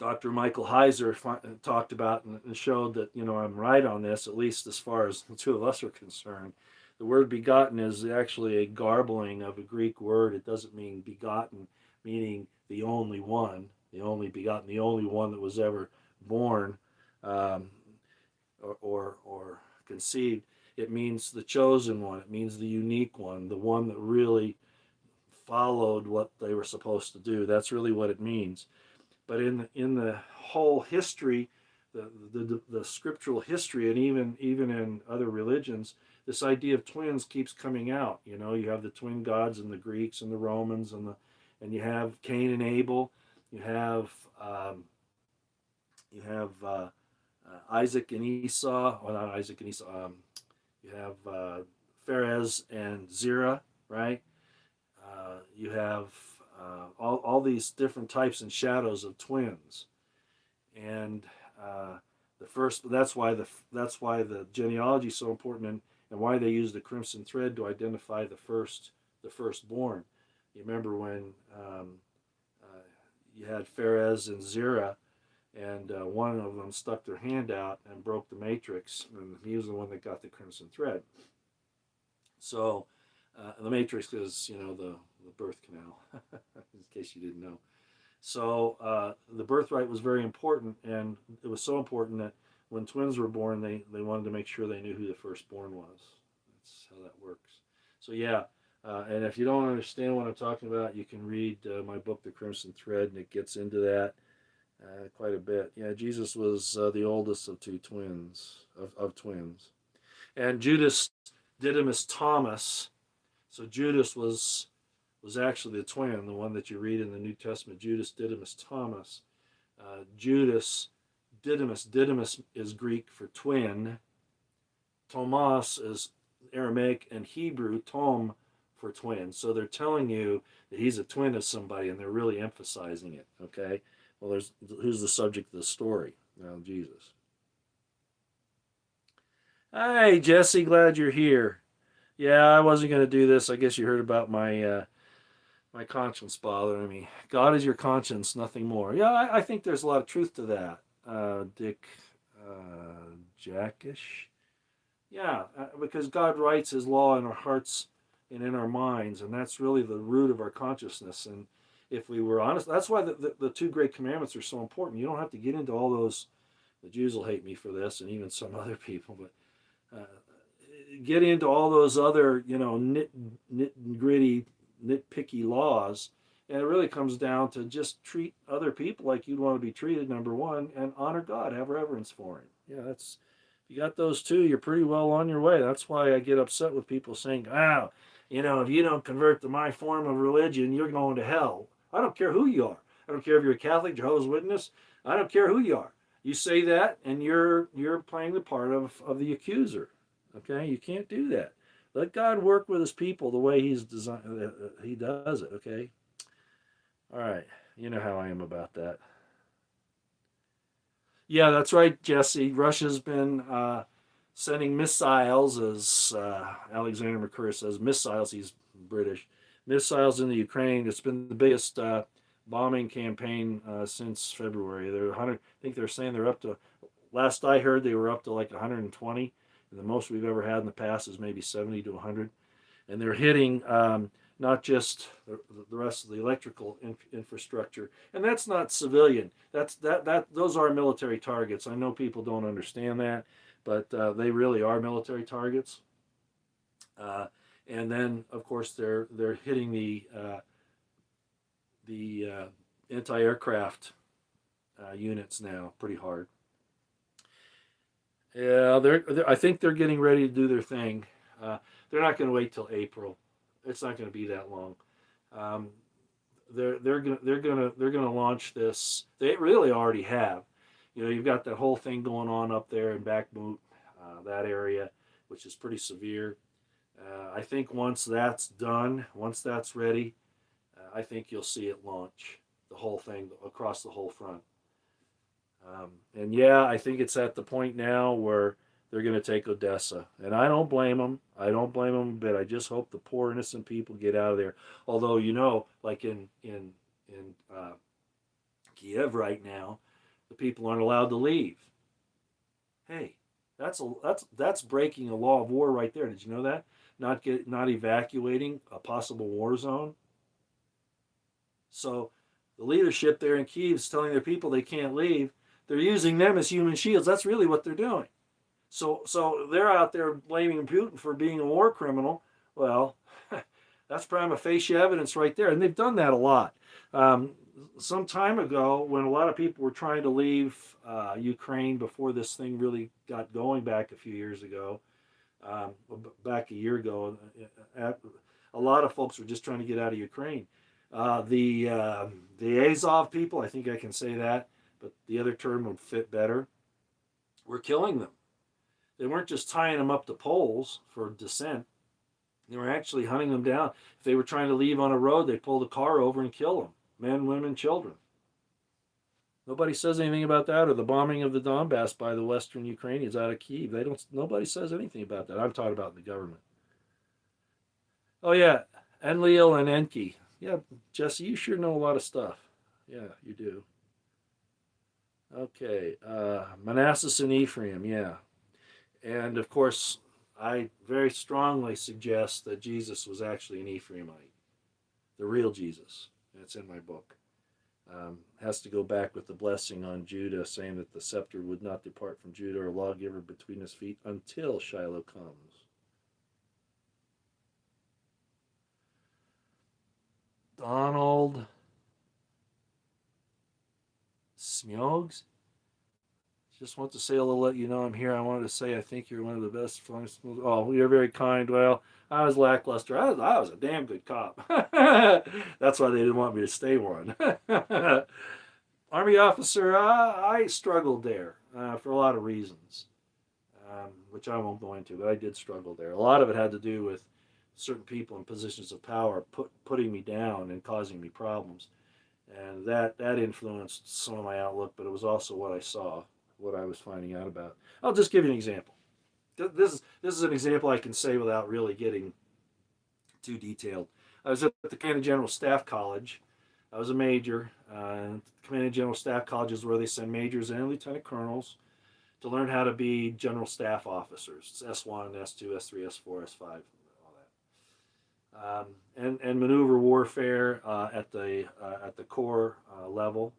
Dr. Michael Heiser talked about and showed that, I'm right on this, at least as far as the two of us are concerned. The word begotten is actually a garbling of a Greek word. It doesn't mean begotten, meaning the only one, the only begotten, the only one that was ever born um, or conceived. It means the chosen one. It means the unique one, the one that really followed what they were supposed to do. That's really what it means. But in the whole history, the scriptural history, and even in other religions, this idea of twins keeps coming out. You have the twin gods in the Greeks and the Romans, and you have Cain and Abel. You have um, Isaac and Esau. Well, not Isaac and Esau. You have Pharez and Zerah, right? You have all these different types and shadows of twins, and the first. That's why the genealogy is so important, and why they use the crimson thread to identify the firstborn. You remember when uh, you had Pharez and Zerah, and one of them stuck their hand out and broke the matrix, and he was the one that got the crimson thread. So the matrix is, the birth canal, in case you didn't know. So the birthright was very important, and it was so important that when twins were born, they wanted to make sure they knew who the firstborn was. That's how that works. So yeah, and if you don't understand what I'm talking about, you can read my book, The Crimson Thread, and it gets into that quite a bit. Yeah, Jesus was the oldest of two twins, of twins. And Judas Didymus Thomas. So Judas was actually the twin, the one that you read in the New Testament. Judas Didymus Thomas. Judas Didymus is Greek for twin. Thomas is Aramaic and Hebrew, Tom, for twin. So they're telling you that he's a twin of somebody, and they're really emphasizing it. Okay. Well, who's the subject of the story? Well, Jesus. Hey, Jesse, glad you're here. Yeah, I wasn't going to do this. I guess you heard about my conscience bothering me. God is your conscience, nothing more. Yeah, I think there's a lot of truth to that. Dick Jackish. Yeah, because God writes His law in our hearts and in our minds, and that's really the root of our consciousness. And if we were honest, that's why the two great commandments are so important. You don't have to get into all those. The Jews will hate me for this, and even some other people, but get into all those other, nit and gritty, nitpicky laws. And it really comes down to just treat other people like you'd want to be treated, number one, and honor God, have reverence for Him. Yeah, that's, if you got those two, you're pretty well on your way. That's why I get upset with people saying, if you don't convert to my form of religion, you're going to hell. I don't care who you are. I don't care if you're a Catholic, Jehovah's Witness. I don't care who you are. You say that, and you're playing the part of the accuser. Okay, you can't do that. Let God work with His people the way He's designed. He does it. Okay. All right. You know how I am about that. Yeah, that's right, Jesse. Russia's been sending missiles, as Alexander McCurry says, missiles. He's British. Missiles into Ukraine. It's been the biggest bombing campaign since February. They're 100. I think they're saying they're up to. Last I heard, they were up to like 120. And the most we've ever had in the past is maybe 70 to 100. And they're hitting not just the rest of the electrical infrastructure, and that's not civilian. That those are military targets. I know people don't understand that, but they really are military targets. Uh, and then, of course, they're hitting the anti-aircraft units now pretty hard. Yeah, I think they're getting ready to do their thing. Uh, they're not going to wait till April. It's not going to be that long. Um, they're gonna launch this. They really already have. You know, you've got that whole thing going on up there in Bakhmut, that area, which is pretty severe. I think once that's done, once that's ready, I think you'll see it launch the whole thing across the whole front. And yeah, I think it's at the point now where they're going to take Odessa, and I don't blame them. I don't blame them a bit. I just hope the poor innocent people get out of there. Although like in Kiev right now, the people aren't allowed to leave. Hey, that's breaking a law of war right there. Did you know that? Not evacuating a possible war zone. So the leadership there in Kiev is telling their people they can't leave. They're using them as human shields. That's really what they're doing. So they're out there blaming Putin for being a war criminal. Well, that's prima facie evidence right there, and they've done that a lot. Um, some time ago, when a lot of people were trying to leave Ukraine before this thing really got going back a few years ago, um, back a year ago, a lot of folks were just trying to get out of Ukraine. The Azov people, I think I can say that, but the other term would fit better. We're killing them. They weren't just tying them up to poles for dissent. They were actually hunting them down. If they were trying to leave on a road, they'd pull the car over and kill them. Men, women, children. Nobody says anything about that, or the bombing of the Donbass by the Western Ukrainians out of Kyiv. They don't. Nobody says anything about that. I'm talking about the government. Oh yeah, Enlil and Enki. Yeah, Jesse, you sure know a lot of stuff. Yeah, you do. Okay, Manassas and Ephraim. Yeah, and of course, I very strongly suggest that Jesus was actually an Ephraimite, the real Jesus. That's in my book. Has to go back with the blessing on Judah, saying that the scepter would not depart from Judah or lawgiver between his feet until Shiloh comes. Donald Smyogs. Just want to say a little, let you know I'm here. I wanted to say I think you're one of the best. Oh, you're very kind. Well, I was lackluster. I was a damn good cop. That's why they didn't want me to stay one. Army officer, I struggled there for a lot of reasons, which I won't go into, but I did struggle there. A lot of it had to do with certain people in positions of power putting me down and causing me problems. And that influenced some of my outlook, but it was also what I saw, what I was finding out about. I'll just give you an example. This is an example I can say without really getting too detailed. I was at the Commanding General Staff College. I was a major. Commanding General Staff College is where they send majors and lieutenant colonels to learn how to be general staff officers. It's S1, S2, S3, S4, S5, all that. And maneuver warfare at the corps level.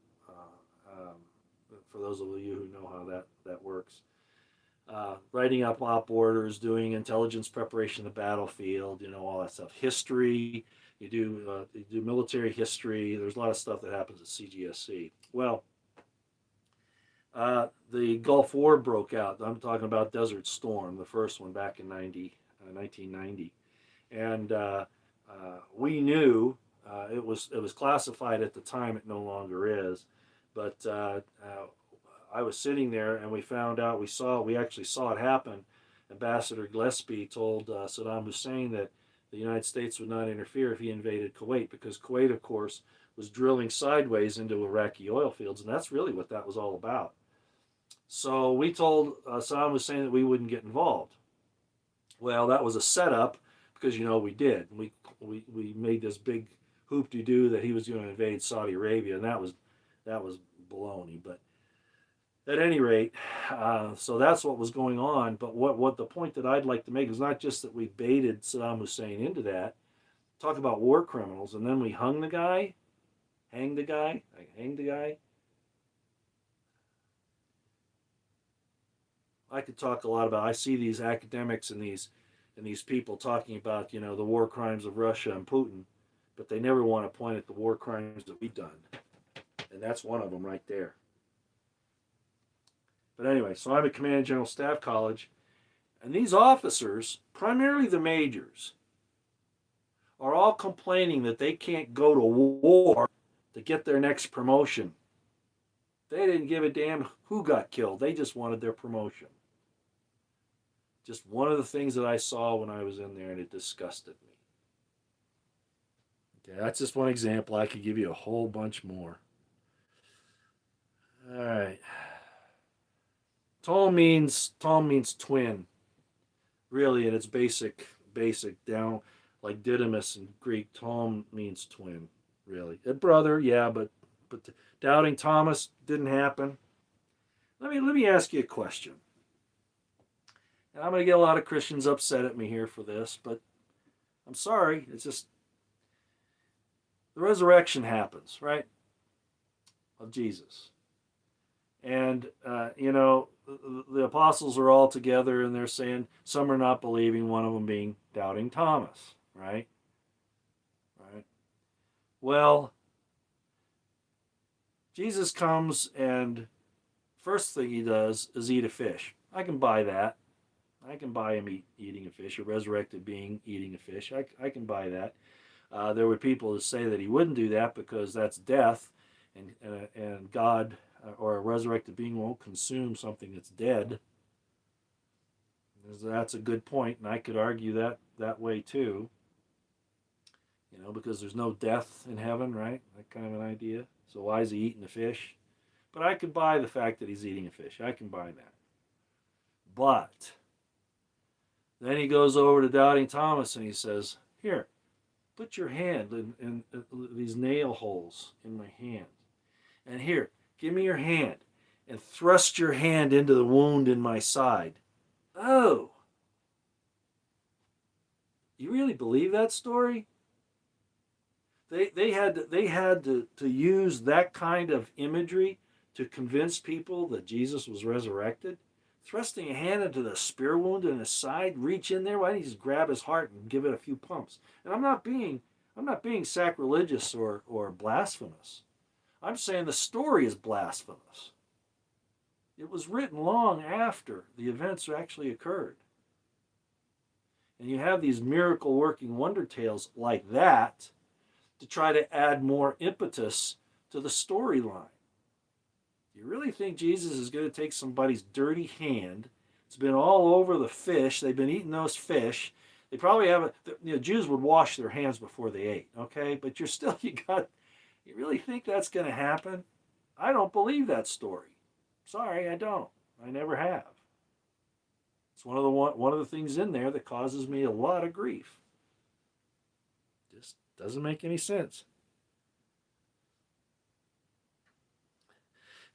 For those of you who know how that works, writing up op orders, doing intelligence preparation of the battlefield, all that stuff. History, you do military history. There's a lot of stuff that happens at CGSC. Well, the Gulf War broke out. I'm talking about Desert Storm, the first one back in 1990, and we knew it was classified at the time. It no longer is, but I was sitting there and we found out. We actually saw it happen. Ambassador Gillespie told Saddam Hussein that the United States would not interfere if he invaded Kuwait, because Kuwait, of course, was drilling sideways into Iraqi oil fields, and that's really what that was all about. So we told Saddam Hussein that we wouldn't get involved. Well, that was a setup, because we did. We made this big hoop-de-doo that he was going to invade Saudi Arabia, and that was baloney. But At any rate, so that's what was going on. But what the point that I'd like to make is not just that we baited Saddam Hussein into that. Talk about war criminals, and then we hung the guy, hanged the guy, hanged the guy. I could talk a lot about. I see these academics and these people talking about the war crimes of Russia and Putin, but they never want to point at the war crimes that we've done, and that's one of them right there. But anyway, so I'm at Command General Staff College, and these officers, primarily the majors, are all complaining that they can't go to war to get their next promotion. They didn't give a damn who got killed. They just wanted their promotion. Just one of the things that I saw when I was in there, and it disgusted me. Okay, that's just one example. I could give you a whole bunch more. All right. Tall means twin, really, in its basic down, like Didymus in Greek. Tall means twin, really. A brother, yeah, but doubting Thomas didn't happen. Let me ask you a question. And I'm going to get a lot of Christians upset at me here for this, but I'm sorry. It's just the resurrection happens, right? Of Jesus. And, the apostles are all together and they're saying some are not believing, one of them being doubting Thomas, right? Right. Well, Jesus comes and first thing he does is eat a fish. I can buy that. I can buy him eating a fish, a resurrected being eating a fish. I can buy that. There were people who say that he wouldn't do that because that's death, and God or a resurrected being won't consume something that's dead. That's a good point, and I could argue that way too. Because there's no death in heaven, right? That kind of an idea. So why is he eating a fish? But I could buy the fact that he's eating a fish. I can buy that. But then he goes over to doubting Thomas and he says, "Here, put your hand in these nail holes in my hand. And here, give me your hand and thrust your hand into the wound in my side." Oh, you really believe that story? They had to use that kind of imagery to convince people that Jesus was resurrected. Thrusting a hand into the spear wound in his side, reach in there. Why don't you just grab his heart and give it a few pumps? And I'm not being sacrilegious or blasphemous. I'm saying the story is blasphemous. It was written long after the events actually occurred. And you have these miracle working wonder tales like that to try to add more impetus to the storyline. You really think Jesus is going to take somebody's dirty hand? It's been all over the fish. They've been eating those fish. They probably haven't. Jews would wash their hands before they ate. Okay, but you really think that's going to happen? I don't believe that story. Sorry, I don't. I never have. It's one of the things in there that causes me a lot of grief. Just doesn't make any sense.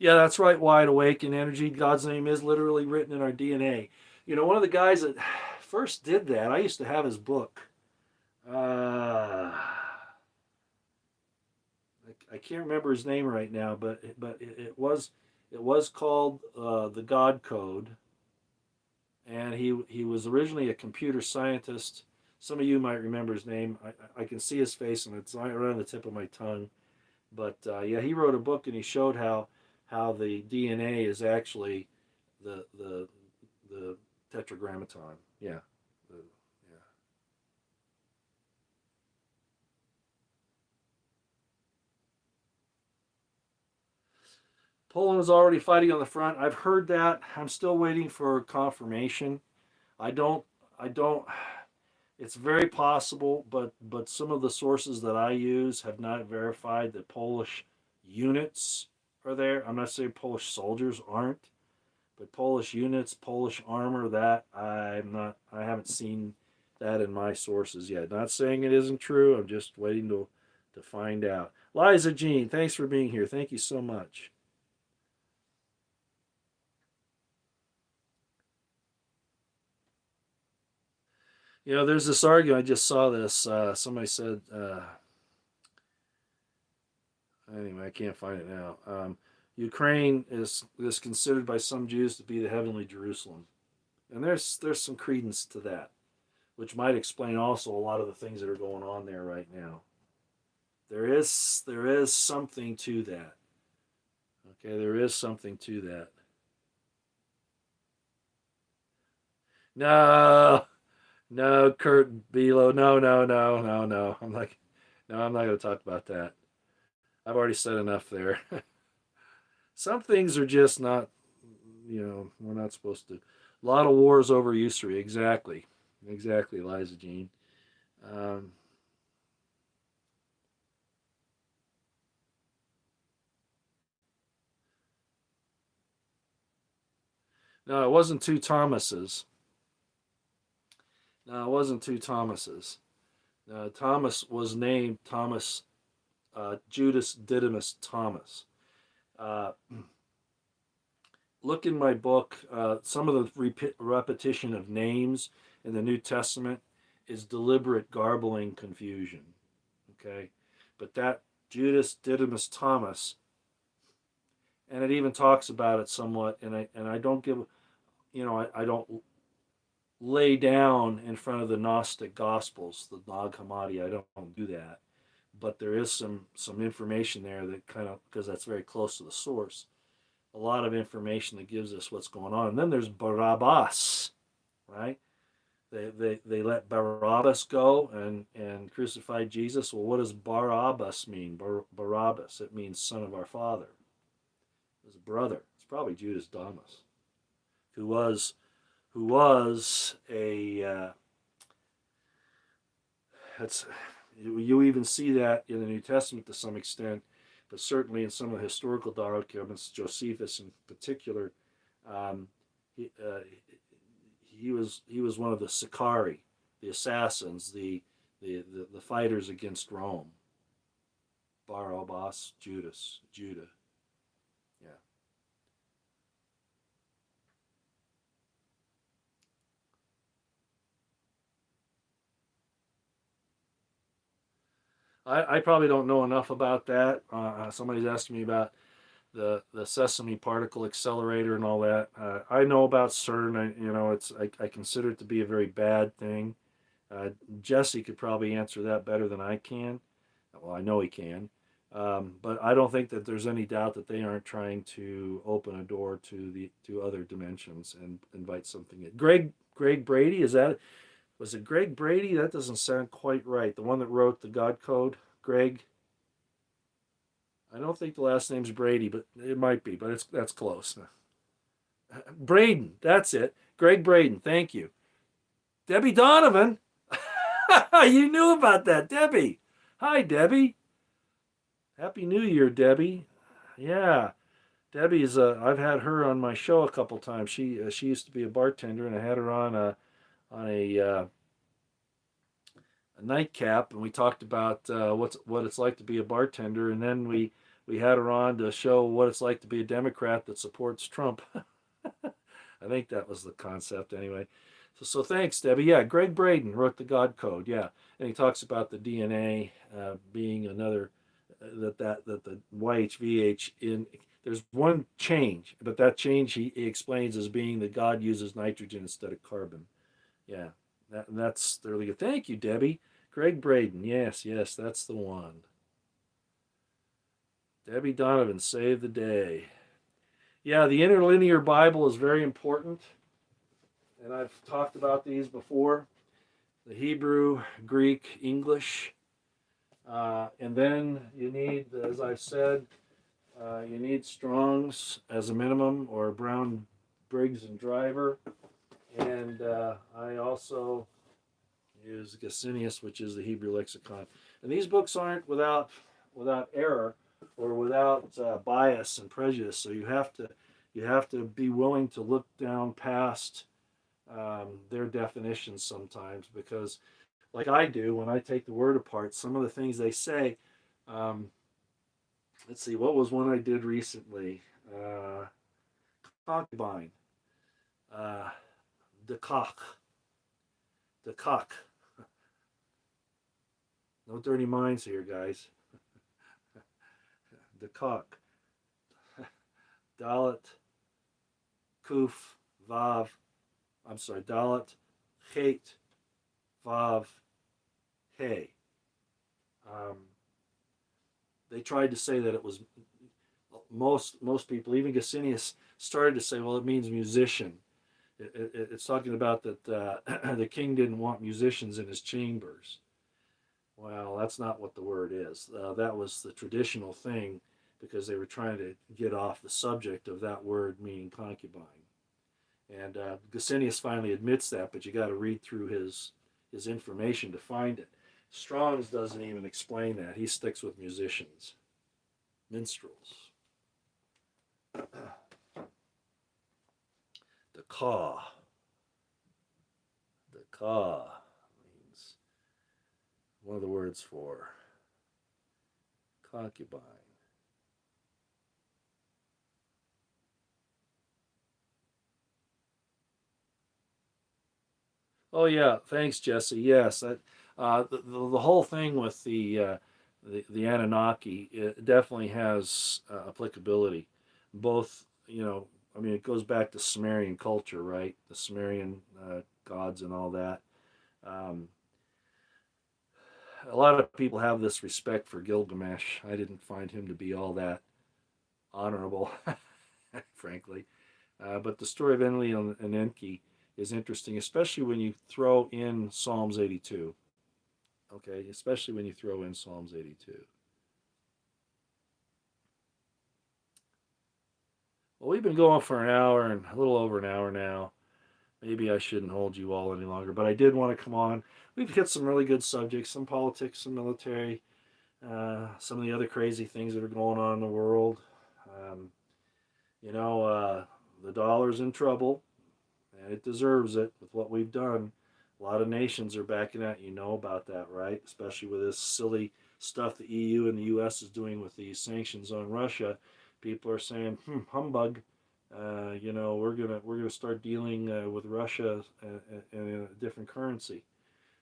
Yeah, that's right, Wide Awake and Energy. God's name is literally written in our DNA. One of the guys that first did that, I used to have his book. I can't remember his name right now, but it was called The God Code. And he was originally a computer scientist. Some of you might remember his name. I can see his face, and it's right on the tip of my tongue. But yeah, he wrote a book, and he showed how the DNA is actually the tetragrammaton. Yeah. Yeah. Poland is already fighting on the front. I've heard that. I'm still waiting for confirmation. I don't. It's very possible, but some of the sources that I use have not verified that Polish units are there. I'm not saying Polish soldiers aren't, but Polish units, Polish armor, that I haven't seen that in my sources yet. Not saying it isn't true. I'm just waiting to find out. Liza Jean, thanks for being here. Thank you so much. There's this argument. I just saw this. Somebody said, anyway, I can't find it now. Ukraine is considered by some Jews to be the heavenly Jerusalem, and there's some credence to that, which might explain also a lot of the things that are going on there right now. There is something to that. Okay, there is something to that. No, no, Kurt Below. No, no, no, no, no. No, I'm not going to talk about that. I've already said enough there. Some things are just not, we're not supposed to. A lot of wars over usury. Exactly. Exactly, Eliza Jean. Um, no, it wasn't two Thomases. No, it wasn't two Thomases. Thomas was named Thomas, Judas Didymus Thomas. Uh, Look in my book. Some of the repetition of names in the New Testament is deliberate garbling confusion. Okay, but that Judas Didymus Thomas, and it even talks about it somewhat. And I don't give, I don't lay down in front of the Gnostic Gospels, the Nag Hammadi. I don't do that. But there is some information there that kind of, because that's very close to the source, a lot of information that gives us what's going on. And then there's Barabbas, right? They let Barabbas go and crucified Jesus. Well, what does Barabbas mean? Barabbas, it means son of our father. His brother. It's probably Judas Damas, who was a that's you even see that in the New Testament to some extent, but certainly in some of the historical documents, Josephus in particular, um, he, uh, he was one of the Sicarii, the assassins, the fighters against Rome. Barabbas, Judah. Yeah, I probably don't know enough about that. Somebody's asking me about the Sesame Particle Accelerator and all that. I know about CERN. I consider it to be a very bad thing. Uh, Jesse could probably answer that better than I can. Well, I know he can. But I don't think that there's any doubt that they aren't trying to open a door to other dimensions and invite something in. Greg Brady, was it Greg Brady? That doesn't sound quite right. The one that wrote the God Code, Greg. I don't think the last name's Brady, but it might be. But that's close. Braden, that's it. Greg Braden. Thank you, Debbie Donovan. You knew about that, Debbie. Hi, Debbie. Happy New Year, Debbie. Yeah, Debbie's. I've had her on my show a couple times. She used to be a bartender, and I had her on a nightcap, and we talked about what it's like to be a bartender, and then we had her on to show what it's like to be a Democrat that supports Trump. I think that was the concept, anyway. So thanks, Debbie. Yeah, Greg Braden wrote the God Code. Yeah, and he talks about the DNA being another that the YHVH in. There's one change, but that change he explains as being that God uses nitrogen instead of carbon. Yeah, that's really good. Thank you, Debbie. Greg Braden. Yes, yes, that's the one. Debbie Donovan saved the day. Yeah, the interlinear Bible is very important, and I've talked about these before. The Hebrew, Greek, English, and then you need, as I've said, you need Strong's as a minimum, or Brown, Briggs, and Driver. And I also use Gesenius, which is the Hebrew lexicon. And these books aren't without error or without bias and prejudice. So you have to be willing to look down past their definitions sometimes, because, like I do, when I take the word apart, some of the things they say. Um, let's see, what was one I did recently? Concubine, uh, the cock, the cock. No dirty minds here, guys. The cock. Dalet, Kuf, Vav. I'm sorry, Dalet, Chet, Vav, Hey. Um, they tried to say that it was most people, even Gesenius, started to say, well, it means musician. It's talking about that the king didn't want musicians in his chambers. Well, that's not what the word is. That was the traditional thing because they were trying to get off the subject of that word meaning concubine. And Gesenius finally admits that, but you got to read through his information to find it. Strong's doesn't even explain that. He sticks with musicians, minstrels. The caw. The caw means one of the words for concubine. Oh yeah, thanks, Jesse. Yes, the whole thing with the Anunnaki, it definitely has applicability. Both, I mean, it goes back to Sumerian culture, right? The Sumerian gods and all that. Um, a lot of people have this respect for Gilgamesh. I didn't find him to be all that honorable, frankly. But the story of Enlil and Enki is interesting, especially when you throw in Psalms 82. Okay, especially when you throw in Psalms 82. Well, we've been going for an hour and a little over an hour now. Maybe I shouldn't hold you all any longer, but I did want to come on. We've hit some really good subjects, some politics, some military, some of the other crazy things that are going on in the world. Um, the dollar's in trouble, and it deserves it with what we've done. A lot of nations are backing out. You know about that, right? Especially with this silly stuff the EU and the US is doing with these sanctions on Russia. People are saying, humbug. We're gonna start dealing with Russia in a different currency.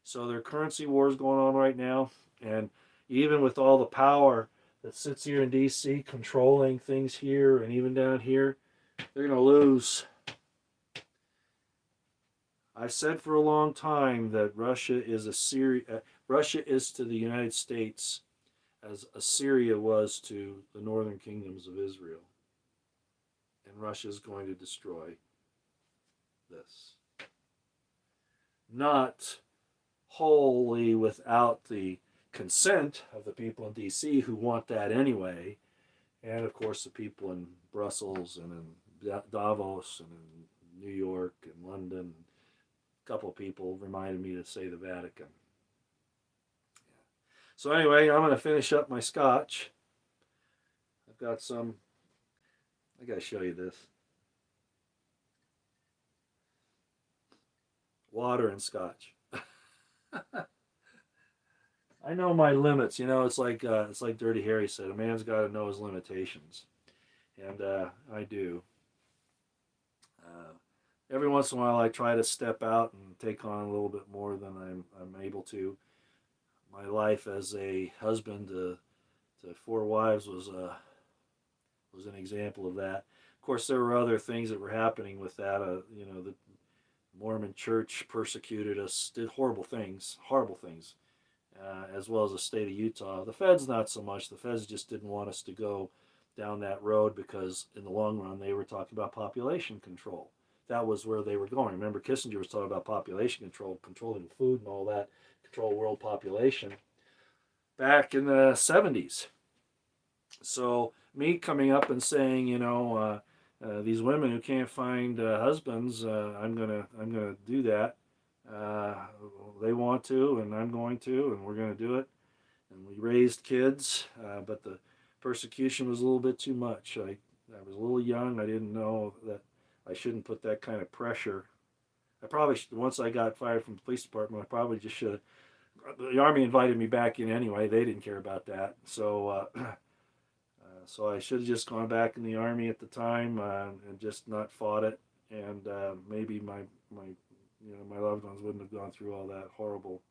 So there are currency wars going on right now, and even with all the power that sits here in D.C. controlling things here and even down here, they're gonna lose. I've said for a long time that Russia is to the United States as Assyria was to the northern kingdoms of Israel, and Russia is going to destroy this. Not wholly without the consent of the people in D.C. who want that anyway, and of course the people in Brussels and in Davos and in New York and London. A couple of people reminded me to say the Vatican. So anyway, I'm going to finish up my scotch. I've got some. I got to show you this. Water and scotch. I know my limits. It's like Dirty Harry said. A man's got to know his limitations, and I do. Uh, every once in a while, I try to step out and take on a little bit more than I'm able to. My life as a husband to four wives was an example of that. Of course, there were other things that were happening with that. The Mormon Church persecuted us, did horrible things, as well as the state of Utah. The feds, not so much. The feds just didn't want us to go down that road because, in the long run, they were talking about population control. That was where they were going. Remember, Kissinger was talking about population control, controlling food and all that, control world population back in the 70s. So me coming up and saying, these women who can't find husbands, I'm gonna do that. Uh, they want to, and I'm going to, and we're gonna do it. And we raised kids, but the persecution was a little bit too much. I was a little young. I didn't know that I shouldn't put that kind of pressure. I probably once I got fired from the police department, I probably just should have. The army invited me back in anyway. They didn't care about that, so I should have just gone back in the army at the time and just not fought it. And maybe my my loved ones wouldn't have gone through all that horrible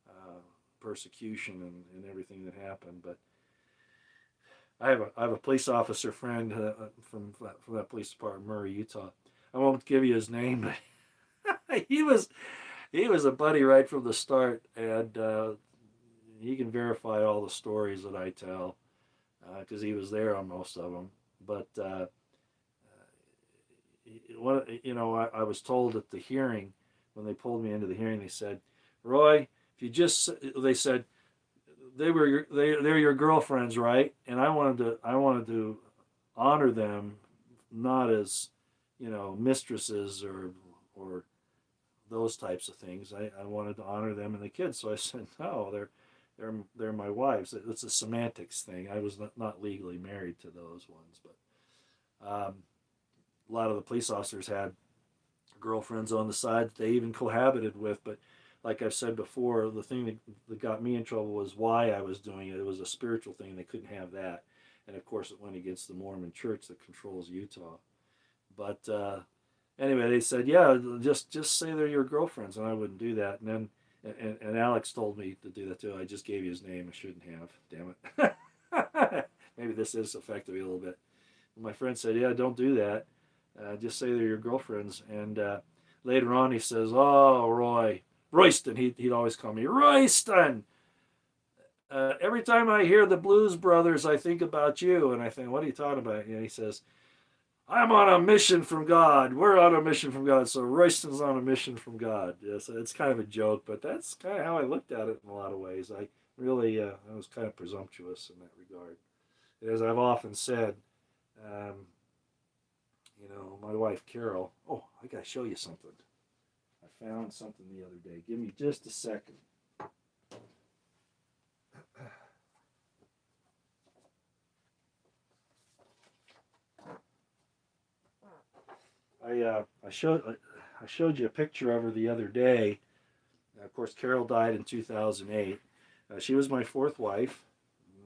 uh, persecution and everything that happened. But I have a police officer friend from that police department, Murray, Utah. I won't give you his name, but he was a buddy right from the start, and he can verify all the stories that I tell because he was there on most of them. But I was told at the hearing when they pulled me into the hearing, they said, "Roy, if you just," they said, they're your girlfriends, right? And I wanted to honor them, not as mistresses or those types of things. I wanted to honor them and the kids. So I said, no, they're my wives. It's a semantics thing. I was not legally married to those ones, but a lot of the police officers had girlfriends on the side that they even cohabited with. But like I've said before, the thing that got me in trouble was why I was doing it. It was a spiritual thing. They couldn't have that. And of course, it went against the Mormon church that controls Utah. But anyway, they said, yeah, just say they're your girlfriends. And I wouldn't do that. And then, and Alex told me to do that too. I just gave you his name. I shouldn't have. Damn it. Maybe this is affecting me a little bit. My friend said, yeah, don't do that. Just say they're your girlfriends. And later on, he says, oh, Royston. He'd always call me Royston. Every time I hear the Blues Brothers, I think about you. And I think, what are you talking about? And he says, I'm on a mission from God. We're on a mission from God. So Royston's on a mission from God. Yeah, so it's kind of a joke, but that's kind of how I looked at it in a lot of ways. I really, I was kind of presumptuous in that regard. As I've often said, um, my wife Carol. Oh, I gotta show you something. I found something the other day. Give me just a second. I showed you a picture of her the other day. Of course, Carol died in 2008. She was my fourth wife.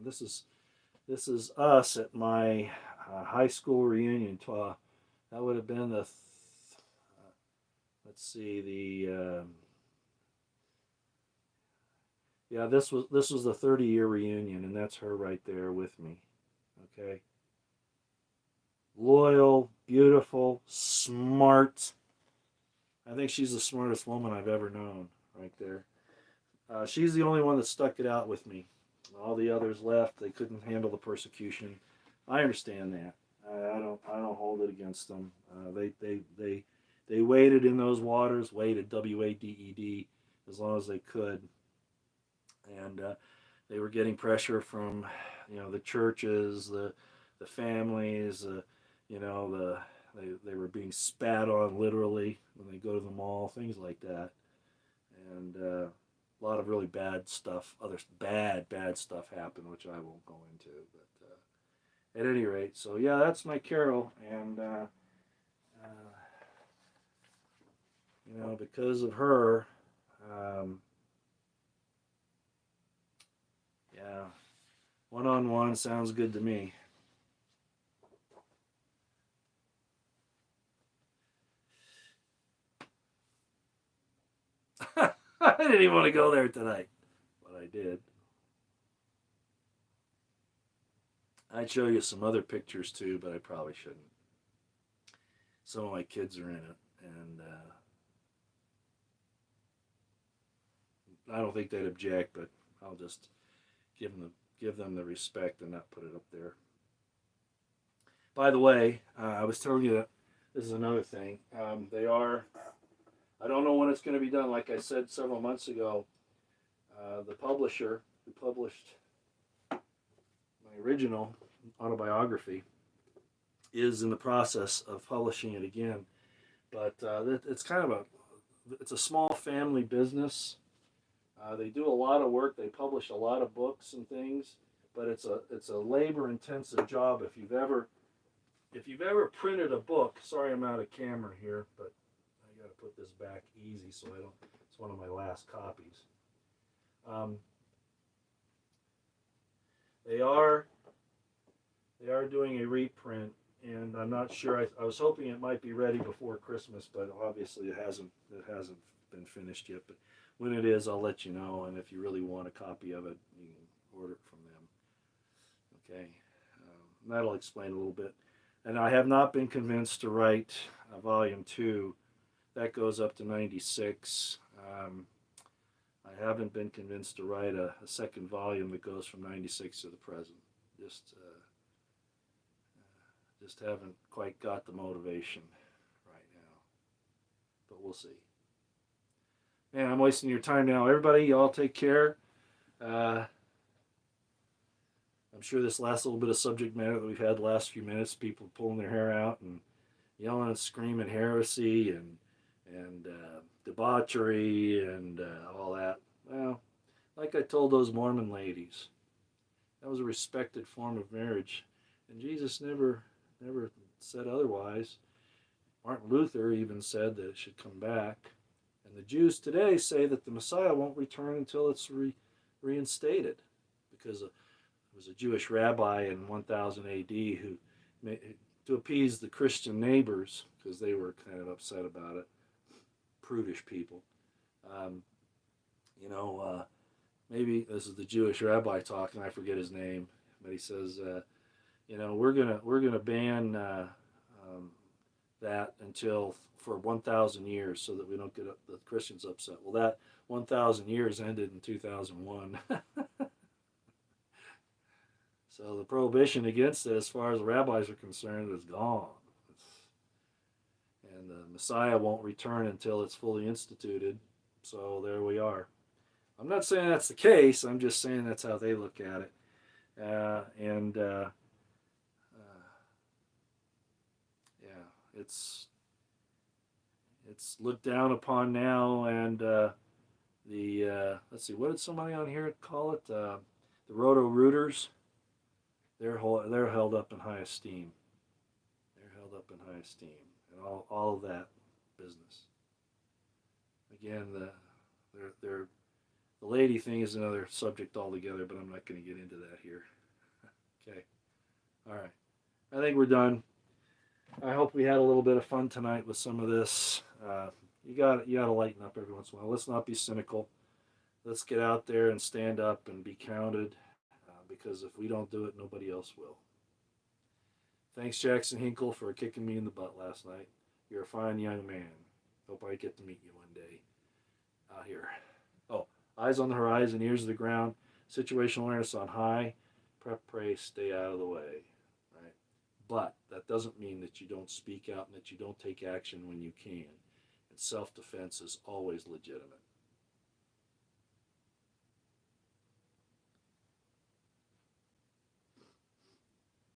This is us at my high school reunion. That would have been let's see, yeah, this was the 30-year reunion, and that's her right there with me. Okay, loyal, beautiful, smart. I think she's the smartest woman I've ever known. Right there. She's the only one that stuck it out with me. All the others left. They couldn't handle the persecution. I understand that. I don't hold it against them. They waded in those waters. Waded, WADED, as long as they could, and they were getting pressure from the churches, the families, they were being spat on literally when they go to the mall, things like that, and a lot of really bad stuff. Other bad stuff happened, which I won't go into. But at any rate, so yeah, that's my Carol, and because of her, yeah, one-on-one sounds good to me. I didn't even want to go there tonight, but I did. I'd show you some other pictures too, but I probably shouldn't. Some of my kids are in it, and I don't think they'd object, but I'll just give them the respect and not put it up there. By the way, I was telling you that this is another thing. They are. I don't know when it's going to be done. Like I said several months ago, the publisher who published my original autobiography is in the process of publishing it again. But it's kind of it's a small family business. They do a lot of work. They publish a lot of books and things, but it's a labor intensive job. If you've ever printed a book, sorry I'm out of camera here, but I got to put this back easy so I don't. It's one of my last copies. Um, they are doing a reprint, and I'm not sure. I was hoping it might be ready before Christmas, but obviously it hasn't. It hasn't been finished yet. But when it is, I'll let you know. And if you really want a copy of it, you can order it from them. Okay, that'll explain a little bit. And I have not been convinced to write volume 2. That goes up to 96. I haven't been convinced to write a second volume that goes from 96 to the present. Just haven't quite got the motivation right now. But we'll see. Man, I'm wasting your time now. Everybody, y'all take care. I'm sure this last little bit of subject matter that we've had the last few minutes, people pulling their hair out and yelling and screaming heresy and debauchery and all that. Well, like I told those Mormon ladies, that was a respected form of marriage, and Jesus never said otherwise. Martin Luther even said that it should come back, and the Jews today say that the Messiah won't return until it's reinstated, because there was a Jewish rabbi in 1000 A.D. who, to appease the Christian neighbors, because they were kind of upset about it, prudish people. Maybe this is the Jewish rabbi talking. I forget his name, but he says, we're gonna ban that until for 1,000 years, so that we don't get the Christians upset. Well, that 1,000 years ended in 2001. So the prohibition against it, as far as the rabbis are concerned, is gone. And the Messiah won't return until it's fully instituted. So there we are. I'm not saying that's the case. I'm just saying that's how they look at it. It's looked down upon now, and let's see, what did somebody on here call it? The Roto-Rooters. They're held up in high esteem. They're held up in high esteem, and all of that business. Again, the lady thing is another subject altogether, but I'm not going to get into that here. Okay. All right. I think we're done. I hope we had a little bit of fun tonight with some of this. You got to lighten up every once in a while. Let's not be cynical. Let's get out there and stand up and be counted, because if we don't do it, nobody else will. Thanks, Jackson Hinkle, for kicking me in the butt last night. You're a fine young man. Hope I get to meet you one day out here. Oh, eyes on the horizon, ears to the ground, situational awareness on high, prep, pray, stay out of the way. Right? But that doesn't mean that you don't speak out and that you don't take action when you can. And self-defense is always legitimate.